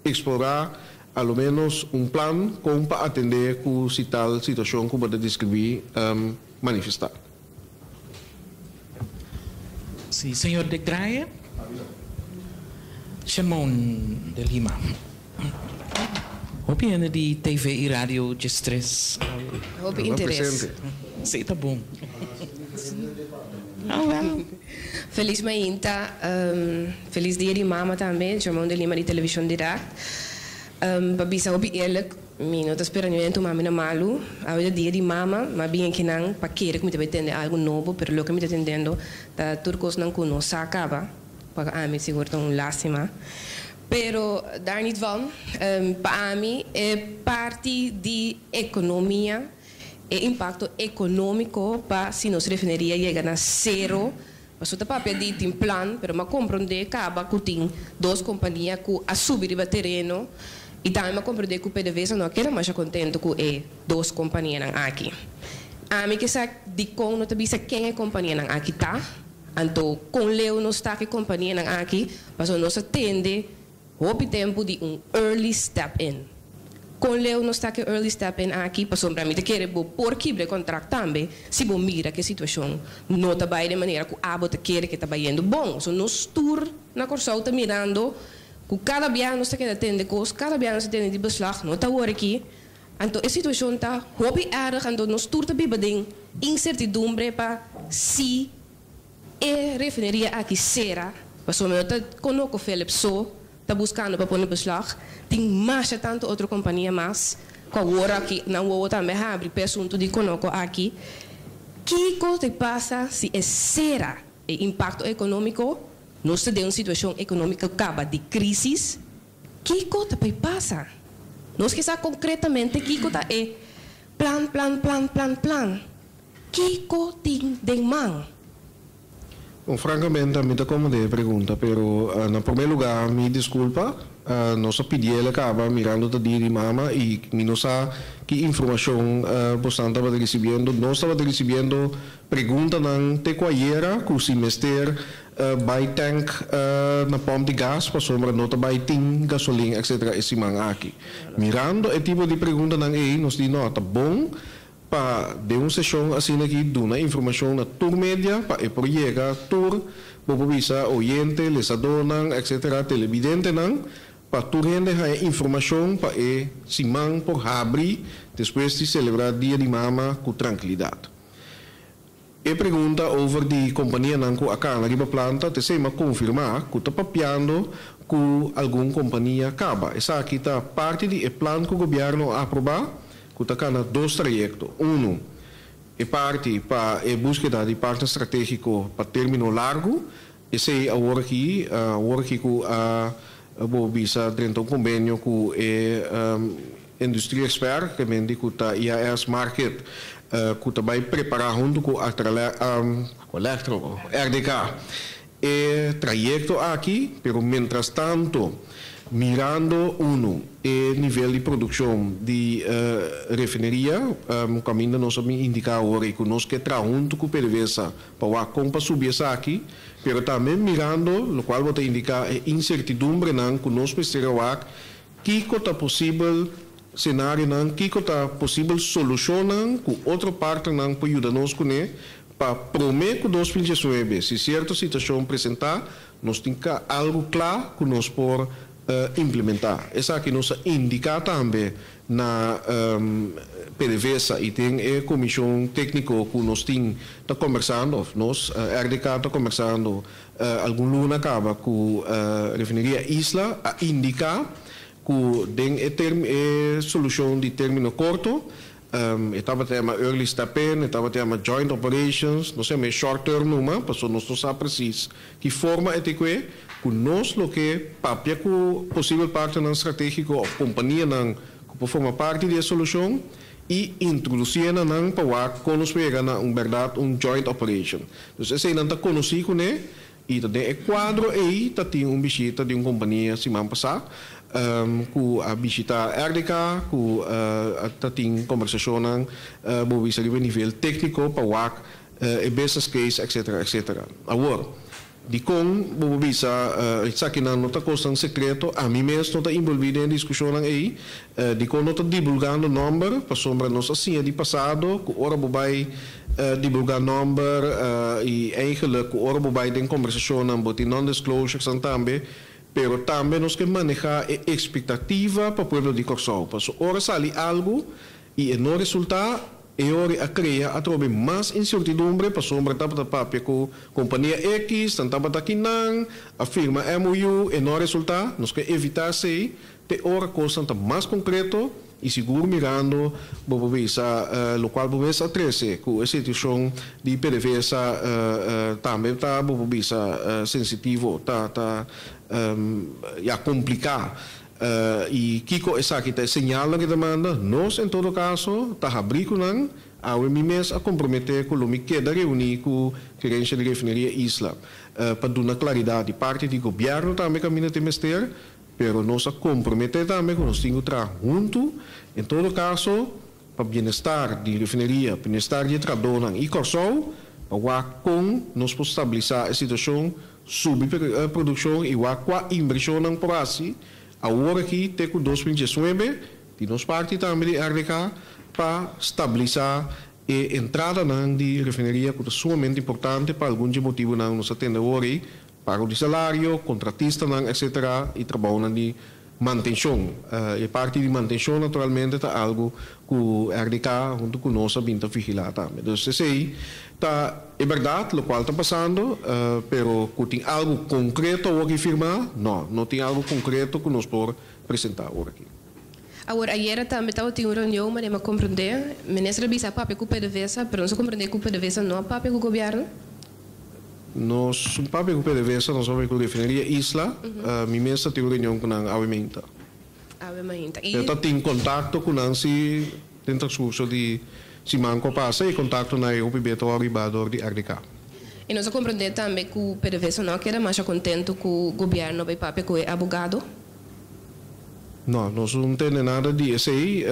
explorar ao menos plano como para atender com tal situação que pode descrever manifestar. Sí, señor de Graia. Shimon de Lima. Opinião de TV e rádio de stress. Hoop interesse. Sim, tá bom. Feliz Mainta, feliz dia de mama também, Shimon de Lima de televisão direct. Babisa, hoop eerlijk, não estou esperando muito mami na malu. Agora dia de mama, mas bem que não, para querer que me atender algo novo, pero lo que me atendendo, da turcos não conosco acaba, para a mim seguro tão lástima. Pero daar niet van, para mim é parte de economia, é impacto econômico para se nos refineria chegar a zero. Mas o papel de tem plan, pero mas compreender acaba que tem duas companhias que a subir o terreno. E também compreender que o PDVSA não quer mais contente com duas companhias aqui. A mim que sabe de como não sabia quem é a companhia aqui tá. Então, com Leo não está que companhia aqui, mas nós atende o tempo de early step in. Com Leo não está que early step in aqui, para sombra mim de querer por quebrar contrato também, se bom mira que a situação não está bem de maneira que a abo te quer que está indo bom. So nós tour na Corsol está mirando. Cada biano se queda atende coisas, cada biano se atende de beslag, não está agora aqui. Então, a situação está hobby erg, então nós turta bibading incertidumbre para se a refineria aqui será, mas o meu está conosco Philips so, está buscando para pôr beslag, tem mais tanto outra companhia mais, com agora aqui não vou também abrir assunto de conosco aqui. Que coisa passa se é será o impacto econômico? nós temos uma situação econômica que acaba de crise, que coisa vai passar? Nós que sabe concretamente que coisa é plan. Que coisa tem de mão? Bom, francamente, a mim está como de pergunta, pero na primeiro lugar, me desculpa, nós pedimos acaba mirando da dia de mama e não sabe que informação você estava recebendo. Nós estava recebendo pergunta não te quaera que o semestre by tank na pompa de gás para sombra nota by ting gasolina etc. esse man aqui. Mirando esse tipo de pergunta não é nós diz nota bom para de uma sessão assim aqui dona informação na tour média para e projeto tour bobo visa oyente lesador não etc. televidente não para tu rende a informação para e simang por abrir depois de celebrar dia de mama com tranquilidade. E pergunta over de companhia não com a cana riba planta te sei ma confirmar que está papiando com alguma companhia acaba. Essa aqui está parte de plano que o governo aprovar que está cana dois trajectos. Um é parte para a búsqueda de partner estratégico para término largo. Esse é a hora aqui com a vou bisa dentro um convênio com a indústria expert que vende com a IAS Market que vai preparar junto com a RDK e trajeto aqui, pero mientras tanto mirando o nível de produção de refineria, o caminho nós vamos indicar agora que nós que tra junto com a PDVSA para a compra subir aqui, pero também mirando, o qual vou te indicar a incertidumbre não que nós precisamos que é possível cenário não que é possível solução não com outra parte não para ajudar nós com para prometer que 2019 se certa situação apresentar nós temos algo claro que nós por implementar. Essa aqui nos indica também na PDVSA e tem a comissão técnica que nós está conversando, nós, RDK está conversando, algum luna acaba com a refineria Isla a indicar que tem a solução de término curto, estava tema early step in, estava tema joint operations, não sei, short term numa, porque nós não sabemos preciso que forma é que nós lo que papia com possível partner estratégico ou companhia não que forma parte da solução e introduzir não para que nós pega na verdade joint operation. Então esse não está conhecido né e também é quadro aí tá tem visita de uma companhia semana passada com a visita RDK com tá tem conversação não visa a nível técnico para o business case etc. Agora de com vou visa isso aqui não está coisa secreto a mim mesmo não está envolvido em discussão aí de com não está divulgando número para sombra nós assim de passado que ora vai divulgar número e eigenlijk ora vai ter conversação não botar non disclosure também pero também nós que manejar a expectativa para o povo de Corsol para ora sali algo e não resultar e ora a criar a trobe mais incertidumbre para sombra tapa papel com companhia X, tapa aqui não, a firma MOU e não resulta, nós que evitar se te ora coisa tá mais concreto e seguro mirando bobo visa lo qual bobo visa 13 com a situação de PDVSA também tá bobo visa sensitivo tá já complicar e Kiko essa aqui está señala que demanda nós em todo caso está abrindo não a mês a comprometer com o que da reunir com a gerência de refineria Isla para dar uma claridade parte do governo também caminha de mestre pero nós a comprometer também com nós temos que trabalhar junto em todo caso para o bem-estar de refineria bem-estar de trabalhador e Corsol para com nós podemos estabilizar a situação subir a produção e com a inversão não por assim agora aqui tem com 2019 de nossa parte também de RDK para estabilizar a entrada de refineria que é sumamente importante para algum motivo não nos atende agora pago de salário, contratista etc. e trabalho de manutenção e parte de manutenção naturalmente é algo que o RDK junto com nós vinha vigilar também. Então esse aí é verdade o qual está passando pero que tem algo concreto aqui firmar não tem algo concreto que nós podemos apresentar agora aqui. Agora, ayer também estava tendo uma reunião, mas não compreender, o ministro bisa papel com o PDVSA, mas não compreender que o PDVSA não é papel com o governo? Nós, um papel que PDVSA, nós vamos com refineria Isla, mi mesa tem reunião com a Awimenta. Eu tenho contato com a se tem transcurso de se manco passa e contato na eu bebeto arribador de RDK. E nós compreendemos também que o PDVSA não quer mais contento com o governo vai papel com o advogado? Não, nós não temos nada disso aí.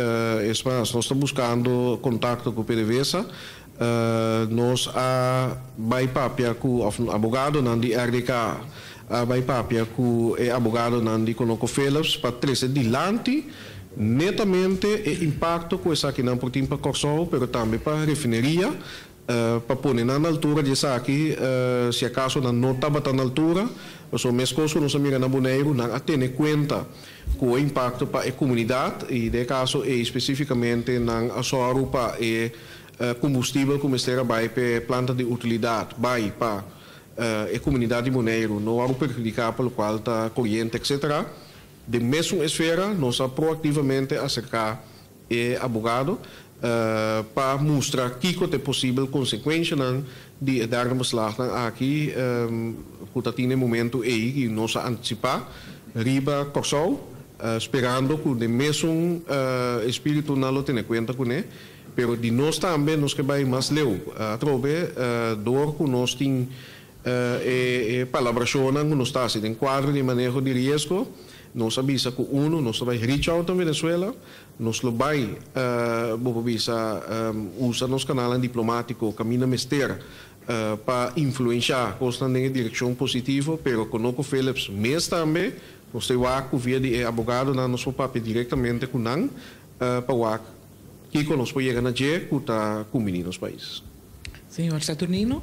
Nós estamos buscando contato com o PDVSA. Nós vai papel com o advogado de RDK. Vai papel com o advogado de Conoco Phillips para trazer adiante netamente o impacto que isso aqui não por tempo Corsol, mas também para a refineria, para pôr na altura de isso aqui, se acaso não estava na altura, o mesmo coisa nós miramos na Boneiro, não tem conta com o impacto para a comunidade, e de caso especificamente na Açores para o combustível que vai para a planta de utilidade, vai para a comunidade de Boneiro, não há prejudicar pelo qual está corrente, etc. De mesma esfera, nós proativamente acercar o advogado para mostrar que é possível consequência de dar uma beslag aqui, que tem no momento aí que nós antecipar, riba Corsol, esperando que de mesmo espírito não tenha conta com ele, pero de nós também nós que vai mais leu, trobe dor que nós tem palabração que nós está em quadro de manejo de risco. Nós avisa que nós vai reach out na Venezuela, nós vai usar nosso canal diplomático, caminho mester para influenciar constante em direção positiva, pero Conoco Phillips mês também, nós temos que via de advogado na nosso papel diretamente com nang para que nós podemos chegar na dia que está com nos países. Senhor Saturnino?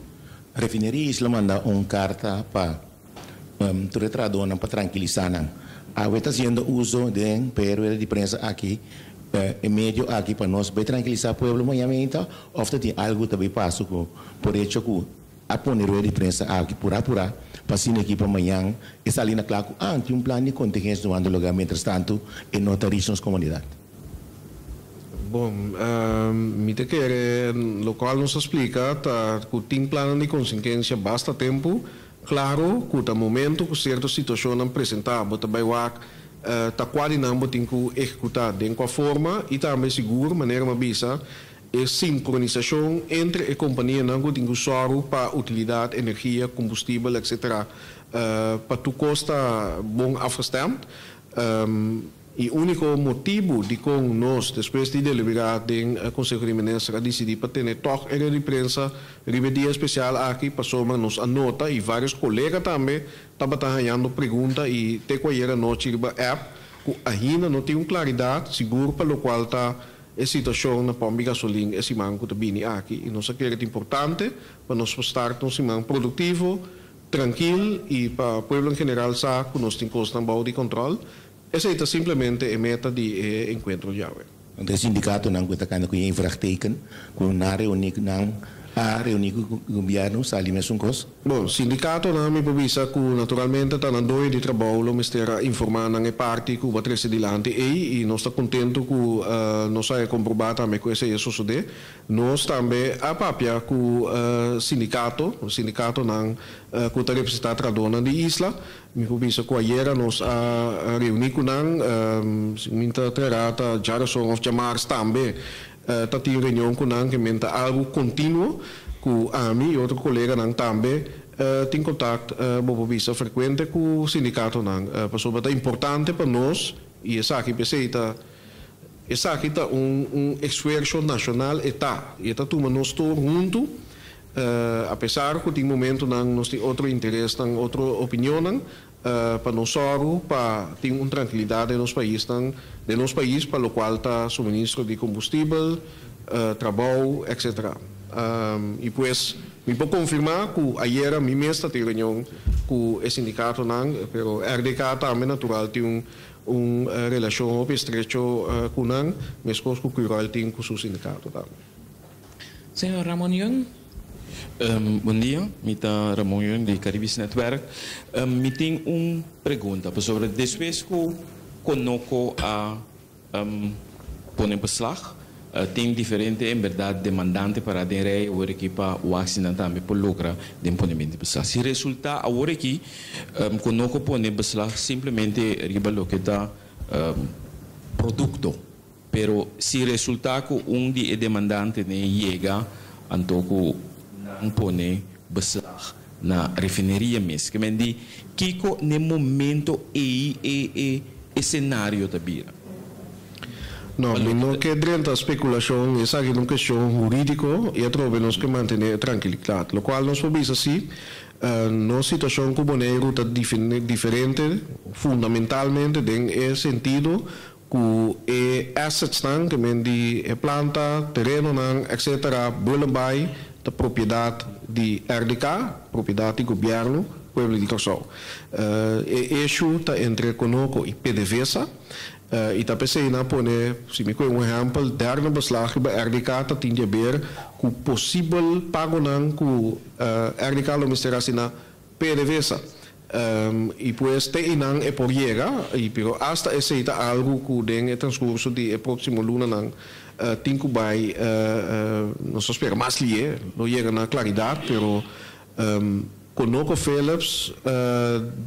A refineria Isla manda uma carta para o retrador para tranquilizar. Está haciendo uso de periodo de prensa aquí, en medio aquí para nos tranquilizar al pueblo mayamenta, o tem algo também passa por hecho que a poner de prensa aqui por apurar, para sin equipo amanhã, e salir na claro, tem um plano de contingência no lugar, mientras tanto, e notarizamos comunidade. Bom, me te quer, lo qual nos explica que tem plano de contingência basta tempo. Claro, que no momento que certa situação não apresentar, você vai está quase não tem que executar de qualquer forma e também seguro, maneira uma bisa, a sincronização entre a companhia não tem que usar para utilidade, energia, combustível, etc. Para tu costa bom afgestemd. E o único motivo de com nós, depois de deliberar do Conselho de Ministros, decidir para ter toch de prensa, dia especial aqui, passou nos anota e vários colegas também estavam trabalhando pergunta e te coera noite de app, que ainda não tem claridade seguro para o qual está a situação na pompa de gasolina esse manco de bini aqui. E nós queremos importante para nós estar um semana produtivo, tranquilo e para o povo em geral sabe que nós temos constante de controle. Essa é simplesmente a meta de encontro de água. O sindicato não está com infragteken, com na reunião com o governo, sabe mesmo coisa? Bom, o sindicato não me provisa que naturalmente está na doia de trabalho, mas terá informar na parte que vai trazer adiante e nós estamos contentes que nós é comprovado também que isso é suceder. Nós também a papia que o sindicato não que está representado a dona de Isla, me provisa que ayer nós a reunir com não, minta terá a Jarason of Jamars também. Está em reunião com nós que menta algo contínuo com a mim e outro colega nós também tem contato visa frequente com o sindicato nós passou é importante para nós e essa aqui precisa esforço nacional está e está tudo nós todos juntos apesar que tem momento nós tem outro interesse outra opinião para nós para ter uma tranquilidade nos países para o qual está suministro de combustível, trabalho, etc. E pues, me pode confirmar que ayer a mim mesmo tive reunião com o sindicato, mas RDK também natural tem uma relação estreita com nós, mesmo que o Cural tem com o sindicato também. Senhor Ramon Young? Bom dia, eu sou Ramon Young de Caribis Network. Eu tenho uma pergunta sobre depois que Conoco a pôr em beslag tem diferente en verdad demandante para de rei agora aqui para o accidente também por lucrar de imponimento de beslag. Se resulta agora aqui conosco pone beslag simplesmente riba lo que está produto, pero se resulta que de demandante ne llega antoco não pone beslag na refineria mesmo, que me di kiko ne momento e cenário tabira. No, no que dentro da especulação, essa é uma questão jurídica e temos que manter tranquilidade. O qual nós podemos assim, na situação como é ruta diferente, fundamentalmente, em sentido que assets que mendi planta, terreno, etc., bolem da propriedade de RDK, propriedade do governo, Pueblo de Curaçao. Isso está entre conosco e PDVSA. E tá pensei na pone, se me um exemplo, derde beslag bij RDK dat tinha ver com possível pago nan com RDK lo misterasi na PDVSA. E pues te inang e por llega e pero hasta esse tá algo que den e transcurso de próximo luna nan tinco by nós espera mais lie, não chega na claridade, pero Conoco Philips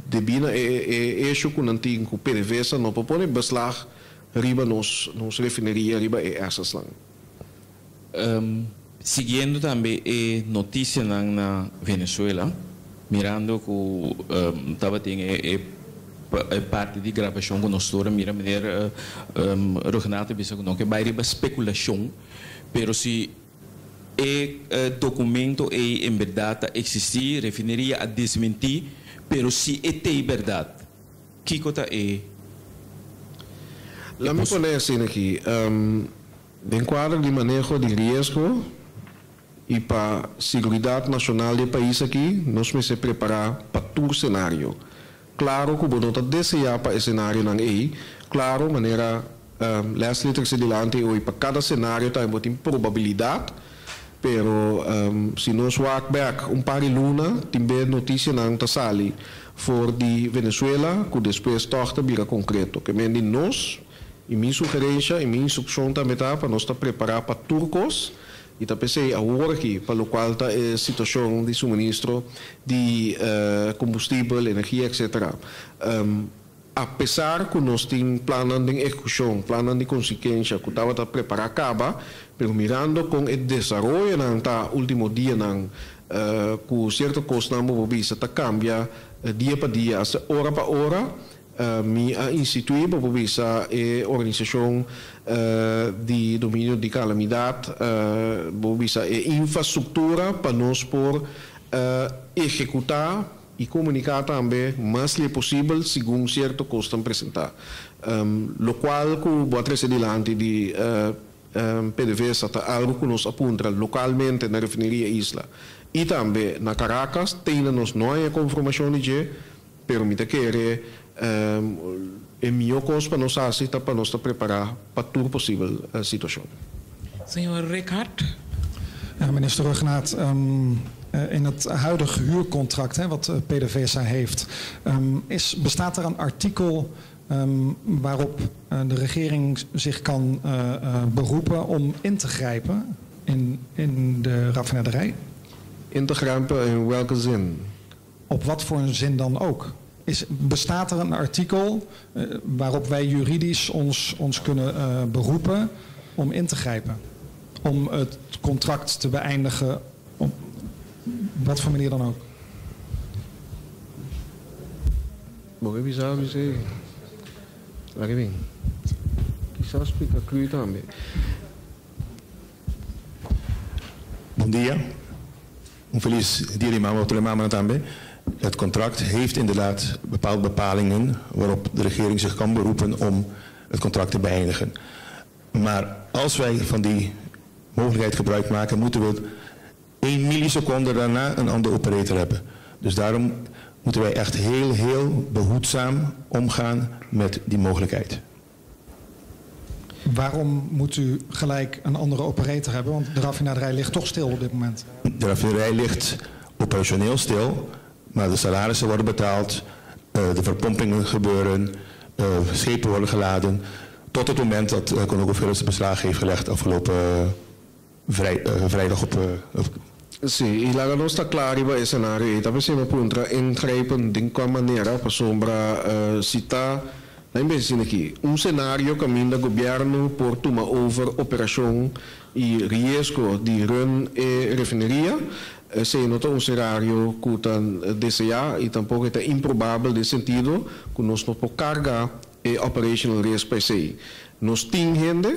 de bina eixo com antigo PDVSA não propõe beslag riba nos refineria riba essas lá. Seguindo também a notícia na Venezuela, mirando que estava tendo parte de gravação com nós toda, mira maneira Renato disse que vai riba especulação, pero se documento em verdade existir, refineria a desmentir, pero se é verdade, que coisa é? Lá me conhece aqui, em quadro de manejo de risco e para a segurança nacional do país aqui, nós vamos se preparar para todo cenário. Claro que não está desejar para esse cenário não é, claro, maneira Leslie trouxe delante hoje para cada cenário tem probabilidade. Pero se nós walk back par de luna, também notícia não está sali for de Venezuela, que depois torta vira concreto. Que mendi nós, e minha sugerência, e minha instrução também tá para nós estar preparar para turcos, e tá pensei agora aqui, para o qual está a situação de suministro de combustível, energia, etc. Apesar que nós temos planos de execução, planos de consequência, que estava a preparar acaba, pero mirando com o desenvolvimento na último dia com certa coisa na movimento está cambia dia para dia, hora para hora, me instituir para a organização de domínio de calamidade, para infraestrutura para nós por executar e comunicar também o mais possível segundo certo custo apresentar. Lo qual que vou trazer adiante de PDVSA está algo que nos apunta localmente na refineria Isla. E também na Caracas, temos não há confirmação de pero me quer é melhor coisa para nós assistir para nós preparar para tudo possível a situação. Senhor Rickard. Ja, minister Rugnaat, in het huidige huurcontract wat PDVSA heeft, bestaat er een artikel waarop de regering zich kan beroepen om in te grijpen in de raffinaderij? In te grijpen in welke zin? Op wat voor een zin dan ook. Bestaat er een artikel waarop wij juridisch ons kunnen beroepen om in te grijpen? Om het contract te beëindigen op wat voor manier dan ook? Bom, eu já avisei. Lá que vem. Quizás explica aqui também. Bom dia. Feliz dia de mama, outra mama também. Het contract heeft inderdaad bepaalde bepalingen waarop de regering zich kan beroepen om het contract te beëindigen. Maar als wij van die mogelijkheid gebruik maken, moeten we 1 milliseconde daarna een andere operator hebben. Dus daarom moeten wij echt heel behoedzaam omgaan met die mogelijkheid. Waarom moet u gelijk een andere operator hebben? Want de raffinaderij ligt toch stil op dit moment. De raffinaderij ligt operationeel stil, maar de salarissen worden betaald, de verpompingen gebeuren, schepen worden geladen. tot het moment dat ConocoPhillips beslag heeft gelegd afgelopen vrijdag op... Sì, la nostra clariva è scenario, tapi siamo puntra ingrijpen di qua maniera per sombra città, dan ben aqui, cenário caminho do governo por tomar over operação e risco de run e refineria, se nota cenário que tan deseja e tampouco é improvável de sentido que nós não podemos carga e operational risk per se. Nós temos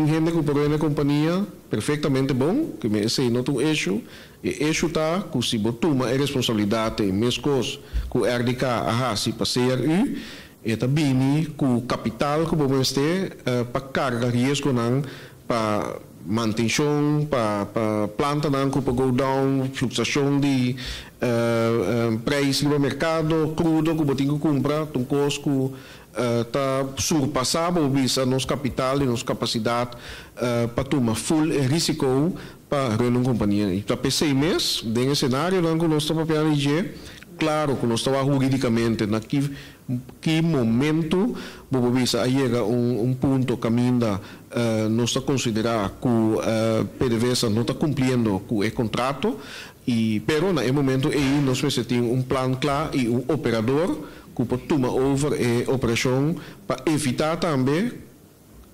gente que por uma companhia perfeitamente bom, que me sei não tem eixo, e eixo está que se toma a responsabilidade mesmo que o RDK se passear e também que o capital que podemos ter para carga risco não para manutenção, para planta não que para go down, flutuação de preço no mercado, crudo que podemos comprar, um custo está surpassar o visa nosso capital e nossa capacidade para tomar full risco para a uma companhia. E para PC mês, nesse cenário, não que nós estamos para claro que nós estamos juridicamente naquele que momento o visa chega ponto caminho nós está considerar que o PDVSA não está cumprindo com o contrato e pero no momento aí nós precisamos plano claro e operador que pode tomar over a operação para evitar também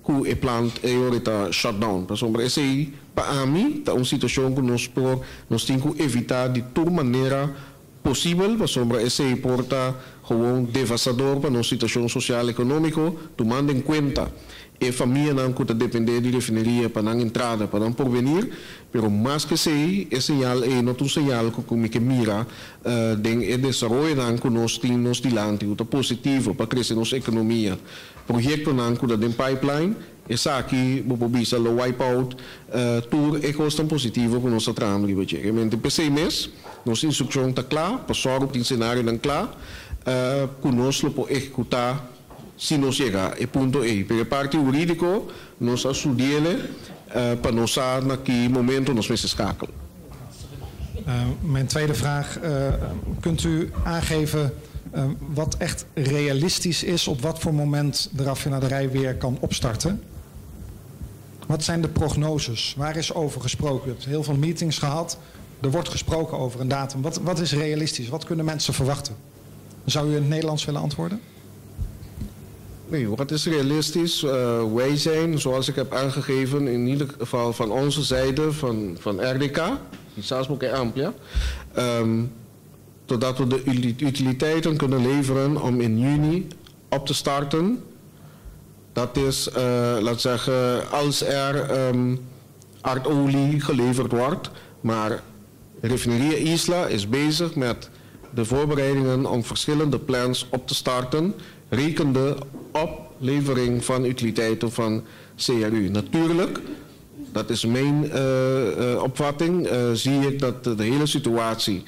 que o plano está shutdown. Por exemplo, esse aí, para mim, é uma situação que nós temos que evitar de toda maneira possível. Por exemplo, esse aí porta gewoon devastador para nossa situação social e econômica, tomando em conta a família não que depender de refineria para não entrada, para não porvenir, pero mais que sei, é sinal é não um sinal que mira de desenvolvimento que nós temos dilante, que é positivo para crescer nossa economia. Projeto não que tem pipeline, essa aqui vou bisa o wipeout, tour é costa positivo para nossa trama de budget. Realmente pensei mês, nossa instrução está clara, para só o cenário não claro, que nós podemos executar se não chegar a ponto E. Pela parte jurídica, nós assumimos para nós naquele momento nós vamos schakelen. Mijn tweede vraag, kunt u aangeven wat echt realistisch is op wat voor moment de raffinaderij weer kan opstarten? Wat zijn de prognoses? Waar is over gesproken? U hebt heel veel meetings gehad. Er wordt gesproken over een datum. Wat is realistisch? Wat kunnen mensen verwachten? Zou u in het Nederlands willen antwoorden? Nee, wat is realistisch? Wij zijn, zoals ik heb aangegeven, in ieder geval van onze zijde, van RDK, die Salzburg en Amplia, totdat we de utiliteiten kunnen leveren om in juni op te starten. Dat is, laat zeggen, als er aardolie geleverd wordt, maar Refineria Isla is bezig met de voorbereidingen om verschillende plans op te starten, rekende op levering van utiliteiten van CRU. Natuurlijk, dat is mijn opvatting, zie ik dat de hele situatie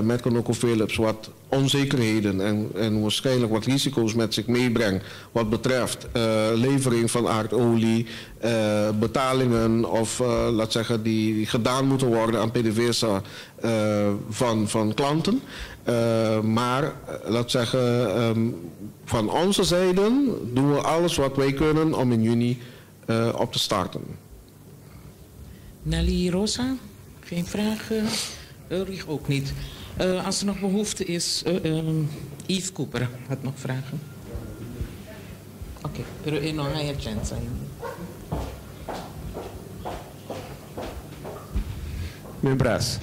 met ConocoPhillips wat onzekerheden en waarschijnlijk wat risico's met zich meebrengt wat betreft levering van aardolie, betalingen of laat zeggen die gedaan moeten worden aan PDVSA van klanten. Maar laat zeggen van onze zijde doen we alles wat wij kunnen om in juni op te starten. Nelly Rosa, geen vraag. Ulrich ook niet. Als er nog behoefte is, Yves Cooper had nog vragen. Oké, pero no hay chance. Mijn braas.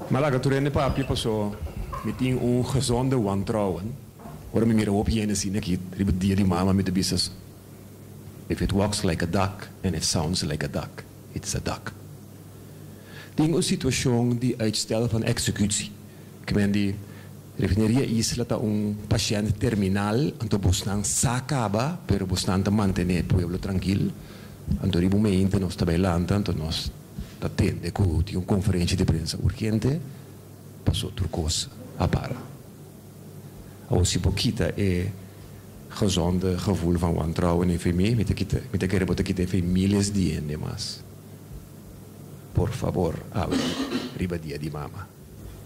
Maar laat het papi paso met een ongezonde wantrouwen. Waarom je meer op je zien dat je die mama met de business. If it walks like a duck and it sounds like a duck, it's a duck. Ding een situatie die uitstel van executie. Ik meen die refineria Isla ta un patiënt terminal, anto busnan sacaba, pero busnan te mantener el pueblo tranquilo. Anto ribu momento nos está bailando, anto nos attende con una conferenza di prensa urgente, passò turcos a para. Als je poquita gezonde gevoel van wantrouwen in familie, met de keren moet ik families die in mas. Por favor, hable riba dia di mama.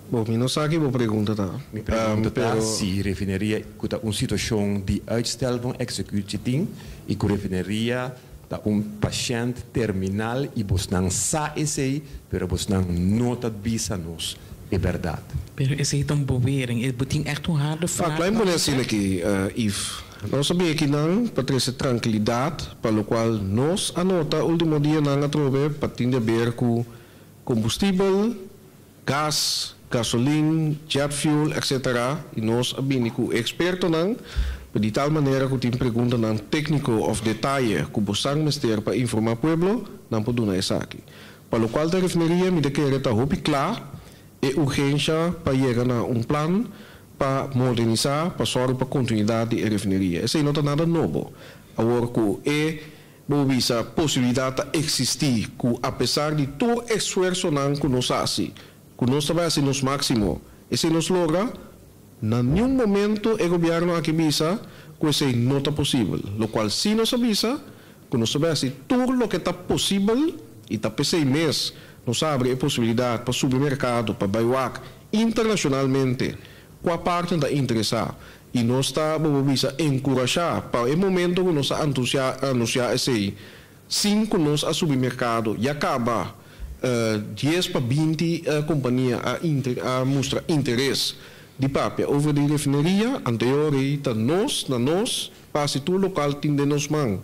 Bom, eu não sei que vou perguntar, tá? Me pergunta se refineria a uma situação de uitstel van executie e que refineria a paciente terminal e você não sabe esse, pero você não nota bisa nos. É verdade. Pero esse é uma bewering. Het betekent echt een harde vraag. Ah, klein bonnet zien aqui, Yves. Nós sabemos que não, para ter essa tranquilidade, para o qual nós anota o último dia não atrove para ter ver com combustível, gás, gasolina, jet fuel, etc. E nós abini com experto não, de tal maneira que tem pergunta não técnico of detalhe que você mister para informar o pueblo, não pode dar essa aqui. Para o qual da refineria me querer estar hopi claro, é urgência para chegar a plano para modernizar, para sorrir para a continuidade da refineria. Isso não é nada novo. Agora que é a possibilidade de existir, que apesar de todo esforço que nós fazemos, que nós estamos fazendo o máximo, isso nos logra, em nenhum momento o governo aqui avisa que isso não é possível. O qual se nos avisa, que nós estamos fazendo tudo o que está possível e está pensando mês, nos abre a possibilidade para o supermercado, para baiuac, internacionalmente, com a parte da interessar. E nós estamos a encorajar para o momento que nós anunciar esse 5 nós a supermercado e acaba 10 para 20 companhias a mostrar interesse de papel over de refineria anterior e nós passe todo local tem de nos mãos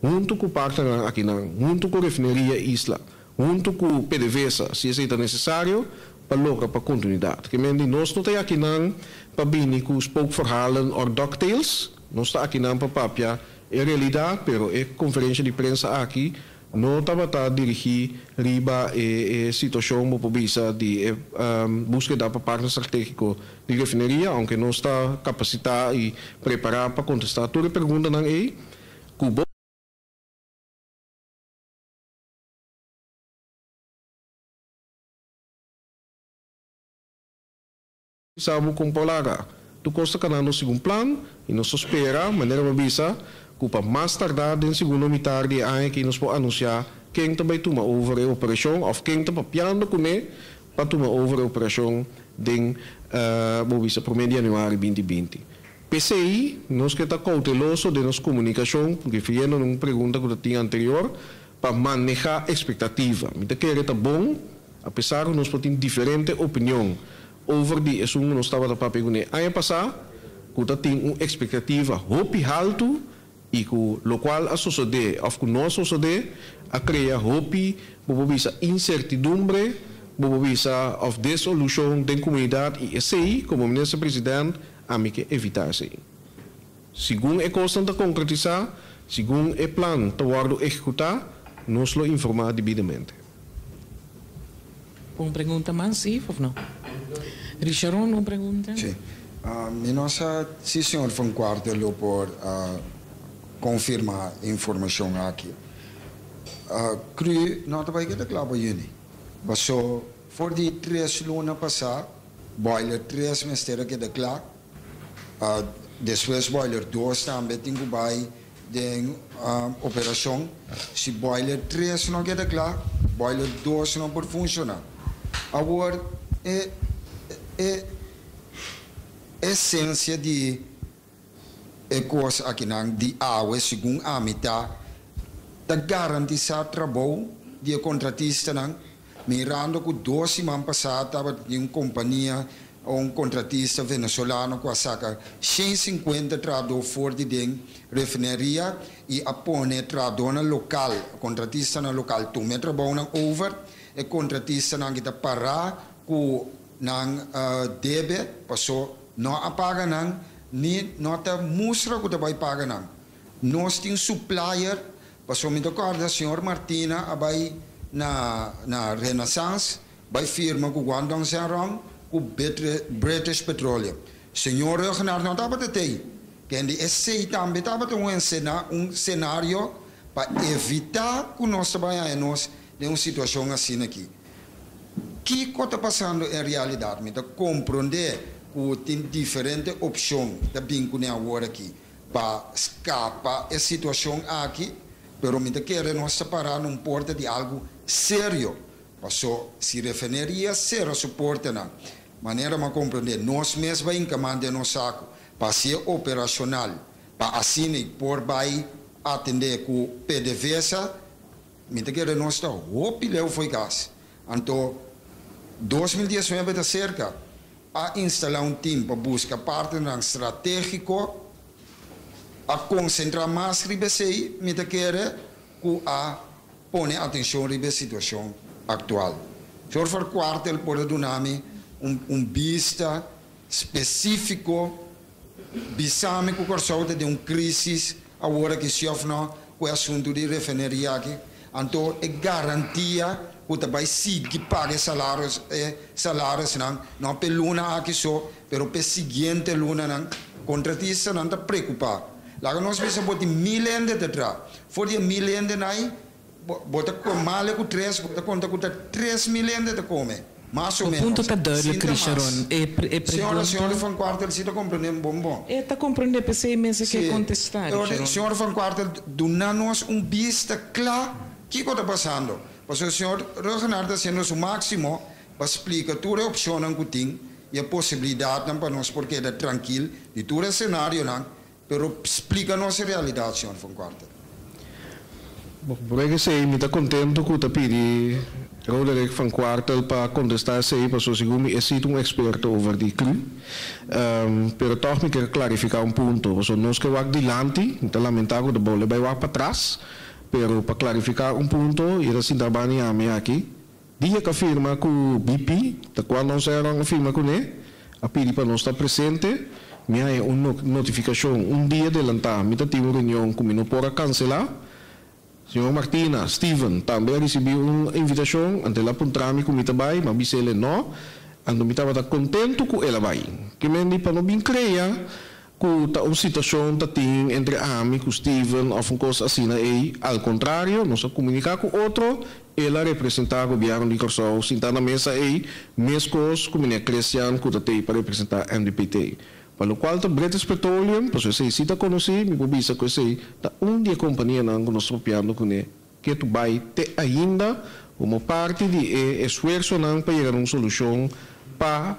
junto com o partner aqui junto com a refineria Isla junto com o PDVSA se isso é necessário para logra para continuidade que mendi nós não tem aqui para vir com os poucos verhalen ou ducktails nós está aqui para papia é realidade pero é conferência de imprensa aqui não estava dirigir riba a situação para de búsqueda para partner estratégico de refineria, aunque não está capacitado e preparado para contestar toda a pergunta não é Cuba sabe com polaga tu costa canal no segundo plano e nós espera maneira mabisa que mais tardar em segundo metade de ano que nos pode anunciar quem também toma over a operação ou quem está papiando com ele para tomar over a operação de mabisa para o de janeiro 2020. PCI nós que está cauteloso de nossa comunicação porque fizemos uma pergunta que eu tinha anterior para manejar a expectativa. Me que está bom apesar de nós ter diferente opinião over die is nós estava da papel com ele. Ano passado que tem uma expectativa hopi alto e que o qual a sociedade ou que nós sociedade a criar hopi bobisa incertidumbre bobisa of dissolução da comunidade e esse como ministro presidente a mim que evitar isso. Segundo é constante concretizar, segundo é plano toward executar, nós lo informar devidamente. Uma pergunta mais, sim, ou não? Richard, uma pergunta? Sim. Nossa, se o senhor Van Quartelo por confirmar a informação aqui. Creio, não está bem claro para ele. Passou, for de 3 lunas passar, boiler 3 mestre que é claro. Depois boiler 2 também tem que vai de operação. Se boiler 3 não é claro, boiler 2 não pode funcionar. Agora, essência de coisa aqui de água, segundo a metade, da garantizar trabalho de contratista, mirando que 2 semanas passadas estava em uma companhia, um contratista venezuelano que saca 150 tradutores fora de refineria e apone tradutores local, contratista na local, tome trabalho over, e contratista na kita parar ku nang debe passou não apaga não ni nota mostra que vai pagar não nós tem supplier passou me tocar da senhor Martina abai na Renaissance vai firma com Guangdong Shenrong com British Petroleum senhor Regenar não estava detei que ele esse também estava um cenário para evitar que nós trabalhamos de uma situação assim aqui. O que está passando em realidade? Me compreender que tem diferentes opções de vincular agora aqui para escapar da situação aqui, mas me quer nós separar num porta de algo sério. Passou se refineria ser suporte não. maneira de compreender, nós mesmos vai encomendar nosso saco para ser operacional, para assim por vai atender com PDVSA, me te quero nós está o pileu foi gás. Então 2019 está cerca a instalar time para buscar parceiro estratégico, a concentrar mais ribesei, me te quero com a pone atenção na situação atual. Senhor for quartel por donarme vista específico, bisame com a de crise agora que se ofna com o assunto de refineria aqui, então é garantia que vai seguir pagar salários não peluna aqui só, pero pe seguinte luna não contratista não está preocupado. Lá nós precisamos botar milhões de trás, for de milhões de nai, bota com mal com 3, bota conta com 3 milhões de comer. Mais ou menos. O ponto está dado, Cristiano. Senhora van Quartel, você está compreendendo bom? Está compreendendo, pensei mesmo que contestar. Senhora van Quartel, dá-nos vista clara que está passando. Porque o senhor Reginaldo está fazendo o máximo para explicar toda a opção que tem e a possibilidade para nós, porque é tranquilo, de todo o cenário, mas explica a nossa realidade, senhor van Quartel. Por aí que sei, me está contente com o tapiri. Roderick van Quartel para contestar sei, porque segundo me é experto over die cru. Pero toch me quero clarificar ponto. Porque nós que vamos adiante, então lamentável de bola vai para trás, pero para clarificar ponto, e assim da bani a me aqui. Dia que firma com o BP, da qual nós era firma com ele, a pedir para nós estar presente, me há uma notificação dia adelantar, me tive uma reunião com não pode cancelar. Senhor Martina, Steven, também recebeu uma invitação, ante lá apontar-me com ele vai, mas disse ele não, ando me estava contente com ele vai. Que me diz para não bem criar, com uma situação que tem entre a mim, com Steven, ou uma coisa assim, aí, ao contrário, nós comunicar com outro, ela representar o governo de Corsol, sentar na mesa aí, mesmo coisas, como é Cristiano, que tem para representar a MDPT. Para o qual o British Petroleum, porque se você conhece, me pode que sei, tá dia companhia não que nós tropeando com ele, que tu vai ter ainda uma parte de esforço não para chegar a uma solução para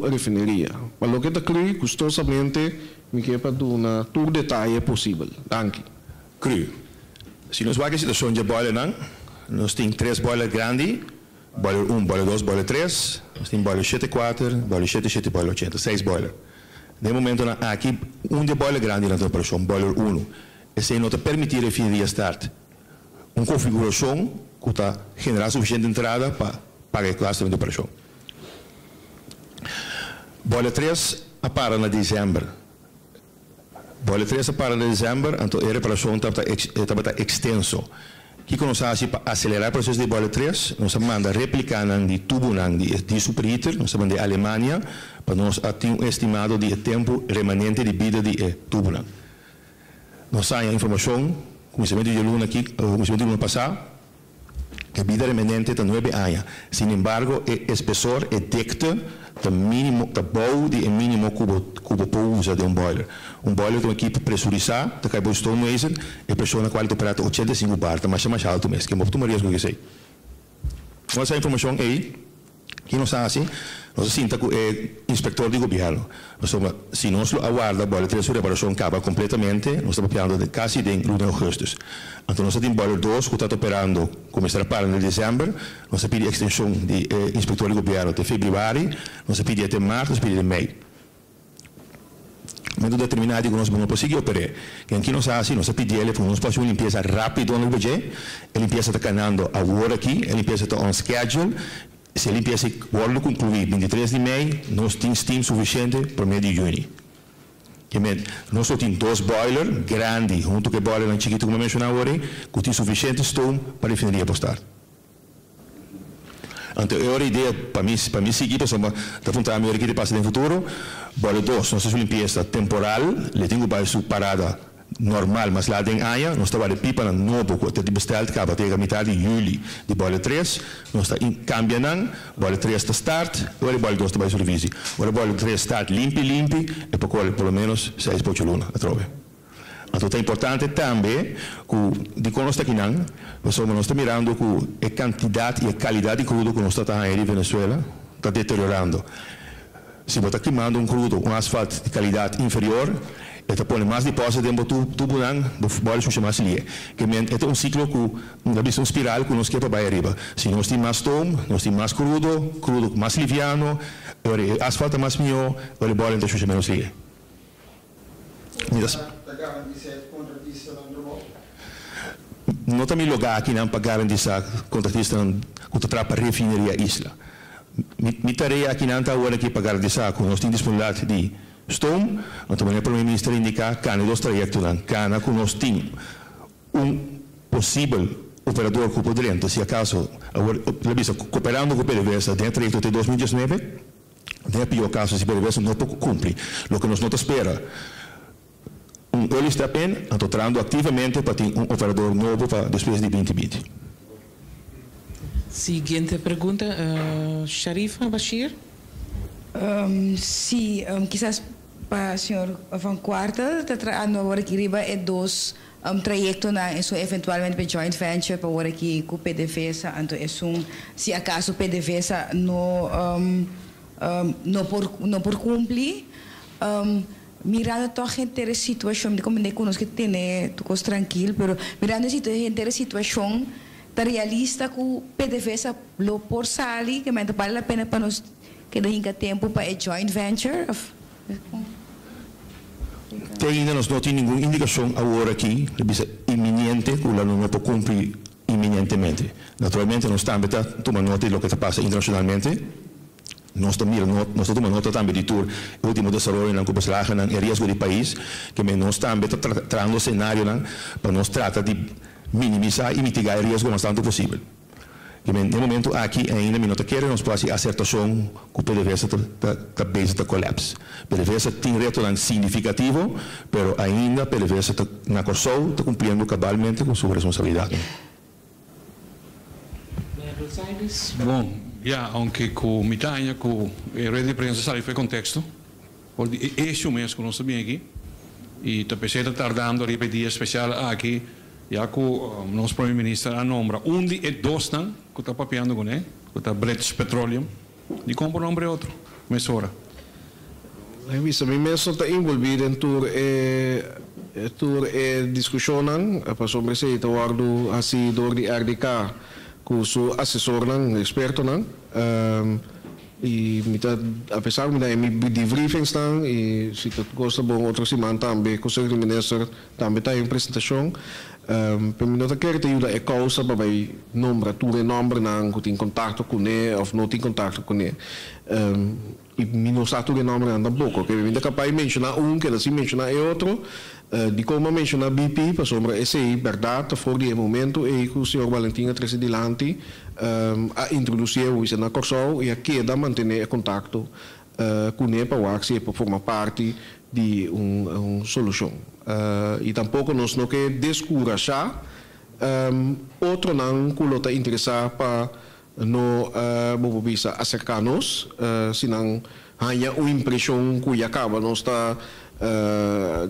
a refineria. Para o que está claro, custosamente, me quer para dar todo detalhe possível. Danke. Cru. Se nós vamos a situação de boiler não, nós temos 3 boilers grandes, boiler 1, boiler 2, boiler 3, nós temos boiler 74, boiler 77, boiler 80, 6 boilers. De momento, aqui, de boiler grande na operação, boiler 1. Esse não te permitir a refineria start. Uma configuração que está generar suficiente entrada para pagar a classe de operação. Boiler 3 apara na dezembro. Boiler 3 apara na dezembro, então a reparação está extenso. O que nós fazemos para acelerar o processo de boiler 3? Nós mandamos replicar de tubo de superheater, nós mandamos de Alemanha, para nós ter um estimado de tempo remanente de vida de tubo. Nós temos a informação, começamento de luna aqui, começamento de luna passada, que a vida remanente está 9 anos. Sin embargo, o espessor é dicta do mínimo, do bom de mínimo cubo pousa de boiler. Boiler tem uma equipe pressurizada, que acabou de tomar isso, e a pessoa na qual opera 85 bar, mas é mais alto mesmo, que é muito mais risco que sei. Essa informação aí, que nós assim, nós sinta com o inspector de governo. Se nós aguarda a boiler 3 reparação acaba completamente, nós estamos operando quase em julho e agosto. Então nós temos boiler 2 que está operando, começará para em dezembro, nós pedimos extensão de inspector de governo até fevereiro, nós pedimos até março, nós pedimos até maio. Momento determinado que nós não conseguimos operar. Que aqui nós assim, nós pedimos para nós fazer uma limpeza rápida no budget, a limpeza está canando agora aqui, a limpeza está on schedule. Se a limpeza for concluir 23 de maio, nós temos tempo suficiente para o mês de junho. Nós só temos 2 boilers grandes, junto com o boiler chiquito, como eu mencionava agora, que tem suficiente stone para a refineria postar. Então, é a ideia para mim seguir, para apontar a melhor que passa no futuro. Boiler 2, nós temos limpeza temporal, ele tem que fazer parada normal, mas lá em Aia, nós estamos de pipa na novo, que tem besteld, que até a metade de julho de boiler 3, nós estamos cambiando, boiler 3 está start, agora o boiler 2 está para supervisão. Agora o boiler 3 start limpo, e para colher pelo menos 6 por luna, a trove. Então é importante também, que de quando nós estamos aqui, nós estamos mirando que a quantidade e a qualidade de crudo que nós estamos aí em Venezuela está deteriorando. se você está queimando crudo, asfalto de qualidade inferior, ele põe mais depósito dentro do tubo, pode se chamar assim. É um ciclo que, espiral que nós queremos para arriba. Se nós temos mais tom, nós temos mais crudo mais liviano, asfalto mais melhor, ele pode se chamar assim. Não está melhor aqui não para garantir contratista que está para a refinaria Isla. Minha tarefa aqui não está agora aqui para garantir que nós temos disponibilidade de Stom, então o primeiro-ministro indica que há dois trajectos, que nós temos possível operador que poderia, se acaso, cooperando com o PDVSA dentro do trajecto de 2019, é pior caso se o PDVSA não cumpre. O que nós não espera, early step in, então trabalhando ativamente para ter operador novo para depois de 2020. Seguinte pergunta, Sharifa Bashir. Sim, quizás para o senhor Van Quarta, está trabalhando agora aqui riba é dois trajectos na isso eventualmente para joint venture para agora aqui com o PDVSA, então é se acaso o PDVSA não por cumprir, mirando toda a inteira situação, de como nós que tem, tu coisa tranquilo, mas mirando a inteira situação, está realista que o PDVSA lo por sali, que vale a pena para nós que ainda tempo para a joint venture? Ainda nós não temos nenhuma indicação agora aqui, iminente, que o não pode cumprir iminentemente. Naturalmente, nós também tomamos nota do que passa internacionalmente. Nós tomamos nota também de todo o último desenvolvimento na Copenhague, no risco do país, que nós também estamos trazendo um cenário para nós tratar de minimizar e mitigar o risco o mais tanto possível. No momento aqui ainda não queremos fazer acertação que o PDVSA está base da colapso. O PDVSA tem retorno significativo, mas ainda o PDVSA na Corsol está cumprindo cabalmente com sua responsabilidade. Bom, aunque com Mitanha, com a rede de prensa saiu foi contexto, porque este mês que nós estamos aqui, e também está tardando a repetir especial aqui, já que o nosso primeiro-ministro a nombra de dois que está papiando com ele, que está British Petroleum, e como nome é outro, mas ora. Eu vi também mesmo está envolvido em discussão, para sobre se está guardo assim door de RDK, com o assessor experto e apesar de me briefings e se tu gosta bom outra semana também com o secretário também está em apresentação. Para mim não quer te ajuda é causa para vai nombrar tu nome não que tem contato com ele ou não tem contato com ele e me não sabe tu nome não tampouco que me capaz de mencionar que assim mencionar outro de como mencionar BP para sobre esse verdade for de momento e que o senhor Valentim trouxe adiante a introduzir o na Corsol e a queda manter contato com ele para formar parte de solução. E tampouco nós não quer descorajar outro não que está interessado para no bisa acercar-nos se não há uma impressão que acaba não está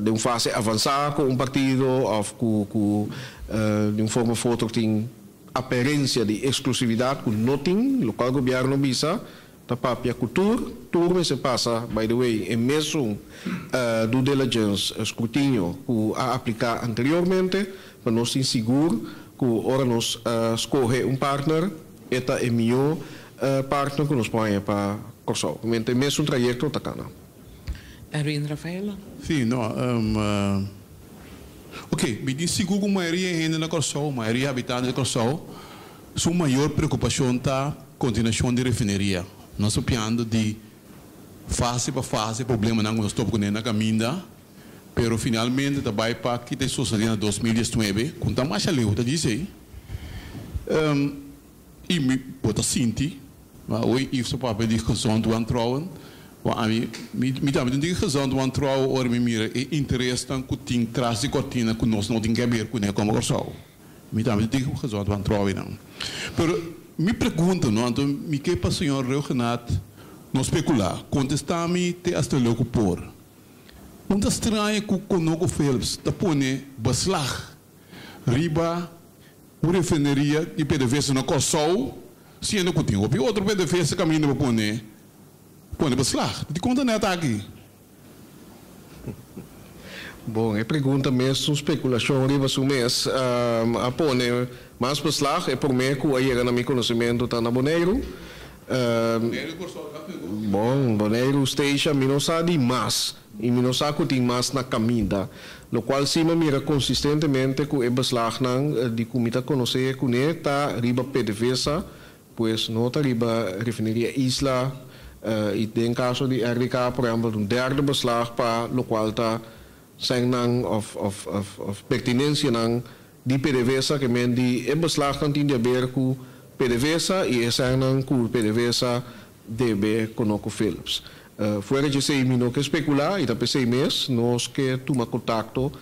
de uma fase avançada com partido ou de uma forma foto que tem aparência de exclusividade que não tem local governo bisa tapapia cultura, tudo se passa, by the way, é mesmo due diligence, escrutínio que a aplicar anteriormente, para nós ser seguro que ora nós escolher partner, esta é melhor partner que nos põe para Corsol. Mente mesmo trajeto tacana. Erwin Rafaela? Sim, não. Ok, me diz seguro que a maioria ainda na Corsol, a maioria habitante da Corsol, sua maior preocupação está a continuação de refineria. Nós estamos piando de fase para fase, problema não nós estamos na caminho, mas finalmente também para que tem sucedido em 2019, com a mais leu, está dizendo, e me pode sentir, hoje isso para pedir razão do antrouen, me também tem razão do antrouen, ora me mira, e interesse que tem trás de cortina que nós não temos que ver com ele como Corsol. Me também tem razão do antrouen, não. Me pergunto, não, então, me que para o senhor Renato não especular, contestar-me te hasta louco por. Onde estranho que o Conoco Phelps está pondo baslag, riba, o refineria de PDVSA na Corsol, sendo que tem outro PDVSA caminho para poner põe beslag. Die komt er net aqui. Bom, a pergunta mesmo, especulação, riba su mês, a pone mais beslag, por mim, que aí na meu conhecimento está na Bonaire. Bom, Bonaire esteja, não sabe mais, e não sabe que tem mais na caminha, lo qual se me mira consistentemente que o beslag não, de comida conhecer, que não está riba PDVSA, pois não está riba refineria Isla, e tem caso de RDK, por exemplo, derde beslag para lo qual está zijn dan of pertinentie dan die PDVSA que men die in beslag kan die beheer ku PDVSA e zijn dan ku PDVSA DB ConocoPhillips. Fuera de sei mino que especular e da PC mes nós que toma contacto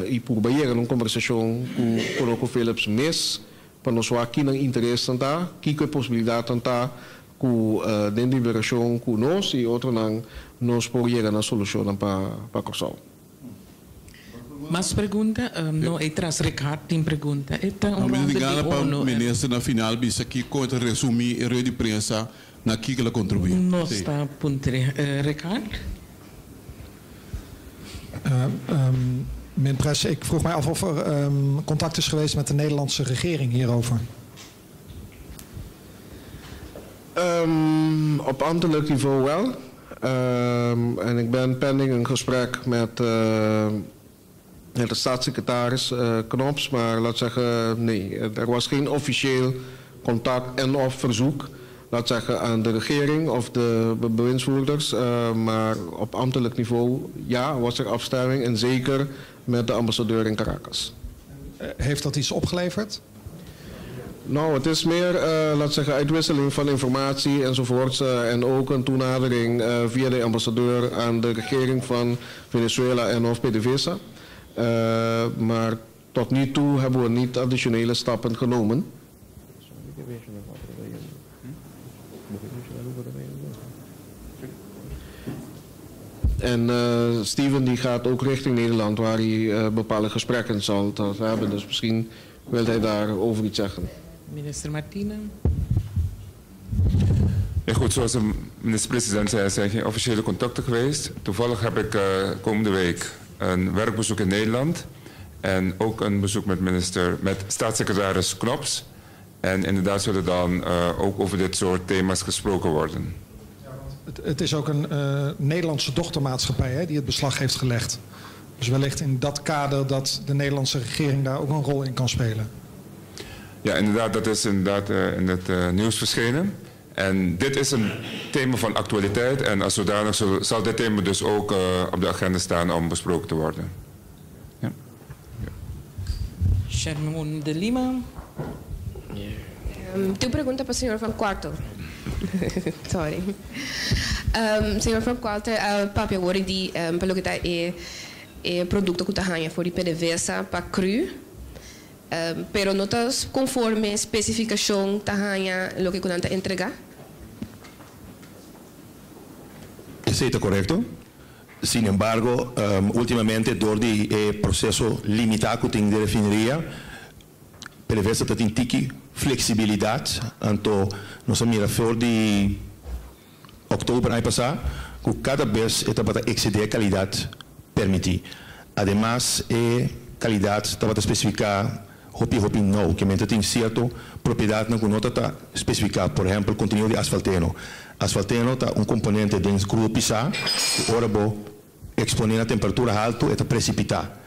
e por beheer uma conversação com ConocoPhillips mes para nós aqui não interesse tanta que possibilidade tanta ku den die version ku nós e outro não nós por chegar na solução para Corsal. Mais pergunta? Não, é traz Ricardo tem pergunta. Então, obrigado para o ministro na final, bisa aqui conta resumir a rede de prensa na que ela contribuiu. Nós está a punter. Ricardo? Meneer Pres, ik vroeg mij af of er contact is geweest met de Nederlandse regering hierover. Op ambtelijk niveau wel. En ik ben pending een gesprek met de staatssecretaris Knops, maar laat zeggen, nee, er was geen officieel contact en of verzoek, laat zeggen, aan de regering of de bewindsvoerders, maar op ambtelijk niveau, ja, was er afstemming en zeker met de ambassadeur in Caracas. Heeft dat iets opgeleverd? Nou, het is meer, laat zeggen, uitwisseling van informatie enzovoorts. En ook een toenadering via de ambassadeur aan de regering van Venezuela en of PDVSA. Maar tot nu toe hebben we niet additionele stappen genomen. En Steven die gaat ook richting Nederland waar hij bepaalde gesprekken zal hebben. Dus misschien wil hij daarover iets zeggen. Minister Martina. Ja, goed, zoals de minister-president zei, er zijn geen officiële contacten geweest. Toevallig heb ik komende week een werkbezoek in Nederland en ook een bezoek met staatssecretaris Knops. En inderdaad zullen dan ook over dit soort thema's gesproken worden. Het is ook een Nederlandse dochtermaatschappij hè, die het beslag heeft gelegd. Dus wellicht in dat kader dat de Nederlandse regering daar ook een rol in kan spelen. Ja, inderdaad, dat is inderdaad in het nieuws verschenen. En dit is een thema van actualiteit en als zodanig zal dit thema dus ook op de agenda staan om besproken te worden. Ja. Sherman de Lima. Tenho pergunta para o senhor Van Quarto. Sorry. Senhor Van Quarto, papi agora di pelo que está é produto que está ganhando for de PDVSA para cru. Pero no está conforme especificação está ganhando lo que conta entregar. Está correcto. Sin embargo, últimamente, door die processo limitado que tem de refineria, PDVSA tem tiki flexibilidade. Então, nós mira voor de outubro ano passado, que cada vez está para exceder a qualidade permitir. Además, qualidade está para especificar hopi não, que mente tem certo propriedade na nota está especificar, por exemplo, conteúdo de asfalteno. Asfalteno está componente de crudo pisar, que ora bo exponer a temperatura alta e precipitar.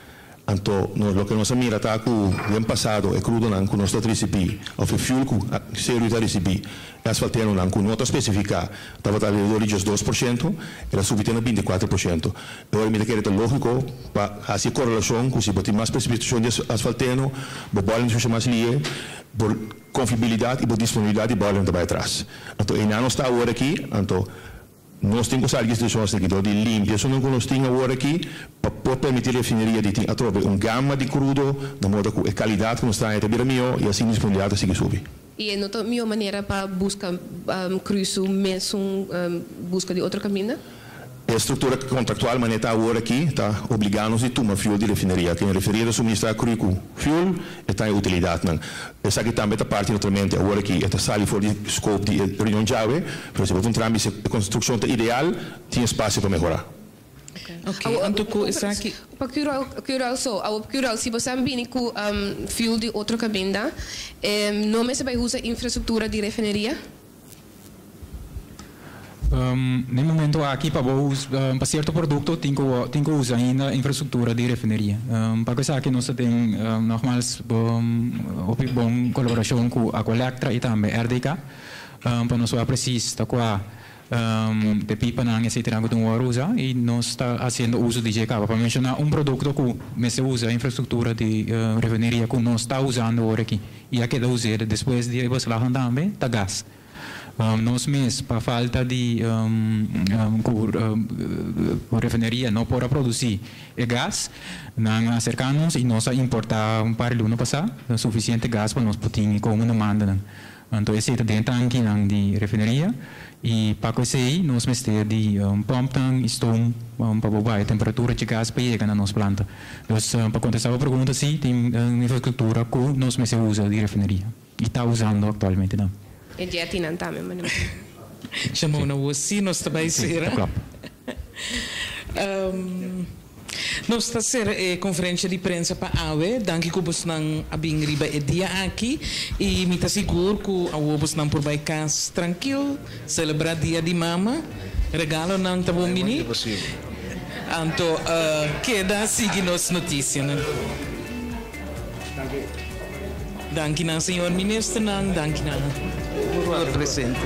Então, o que nós mira está que o ano passado é crudo não que nós está receber, ou o fuel que sério está receber, e asfalteno não que nota especificar, estava a redor de 2%, era subitendo 24%. Agora me quer lógico para fazer correlação com se botar mais precipitação de asfalteno, o bola não mais lie, por confiabilidade e por disponibilidade de bola também atrás. Então, ainda não está agora aqui, então nós temos que instituições aqui de limpeza, só não nós temos agora aqui para permitir a refineria de ter uma gama de crudo, de modo que a qualidade que nós temos é melhor e assim a disponibilidade sigue subir. E não tem nenhuma maneira para buscar cruzo mesmo busca de outro caminho? a estrutura contractual mas está agora aqui está obrigando-nos a tomar fuel de refinaria que referir a suministrar currículo fuel está em utilidade não essa aqui também está parte naturalmente agora aqui está sali for de scope de reunião chave por exemplo um trâmite a construção ideal tem espaço para melhorar. Ok, antuku isa aqui. Se você ambini com fuel de outra cabinda, não me se vai usar infraestrutura de refinaria? No momento aqui para certo produto tem que usar ainda infraestrutura de refinaria. Para isso aqui nós temos normais bom colaboração com a Colectra e também RDK para nós precisar de pipa não é certo que não usa e nós está fazendo uso de GK para mencionar produto que se usa infraestrutura de refinaria que nós está usando agora aqui e aqui da usar depois de Ibaslahan também tá gás. Nós mesmos, para falta de refinaria, não pode produzir gás, não acercamos e nós importar para o ano passado suficiente gás para nós poder como não manda. Então, esse é dentro tanque de refinaria e para isso aí nós mesmos de pompa estão para bobar a temperatura de gás para chegar na nossa planta. Então, para contestar a pergunta, sim, tem infraestrutura que nós mesmos usa de refinaria e está usando atualmente não. E já tinha também, mas chamou na você nós também será. Nós está ser conferência de imprensa para AWE, danke que você não abing riba e dia aqui e me está seguro que a você não por vai casa tranquilo, celebrar dia de mama, regalo não tá bom mini. Então, queda seguir nossa notícia, né? Danke na senhor ministro, danke na presente.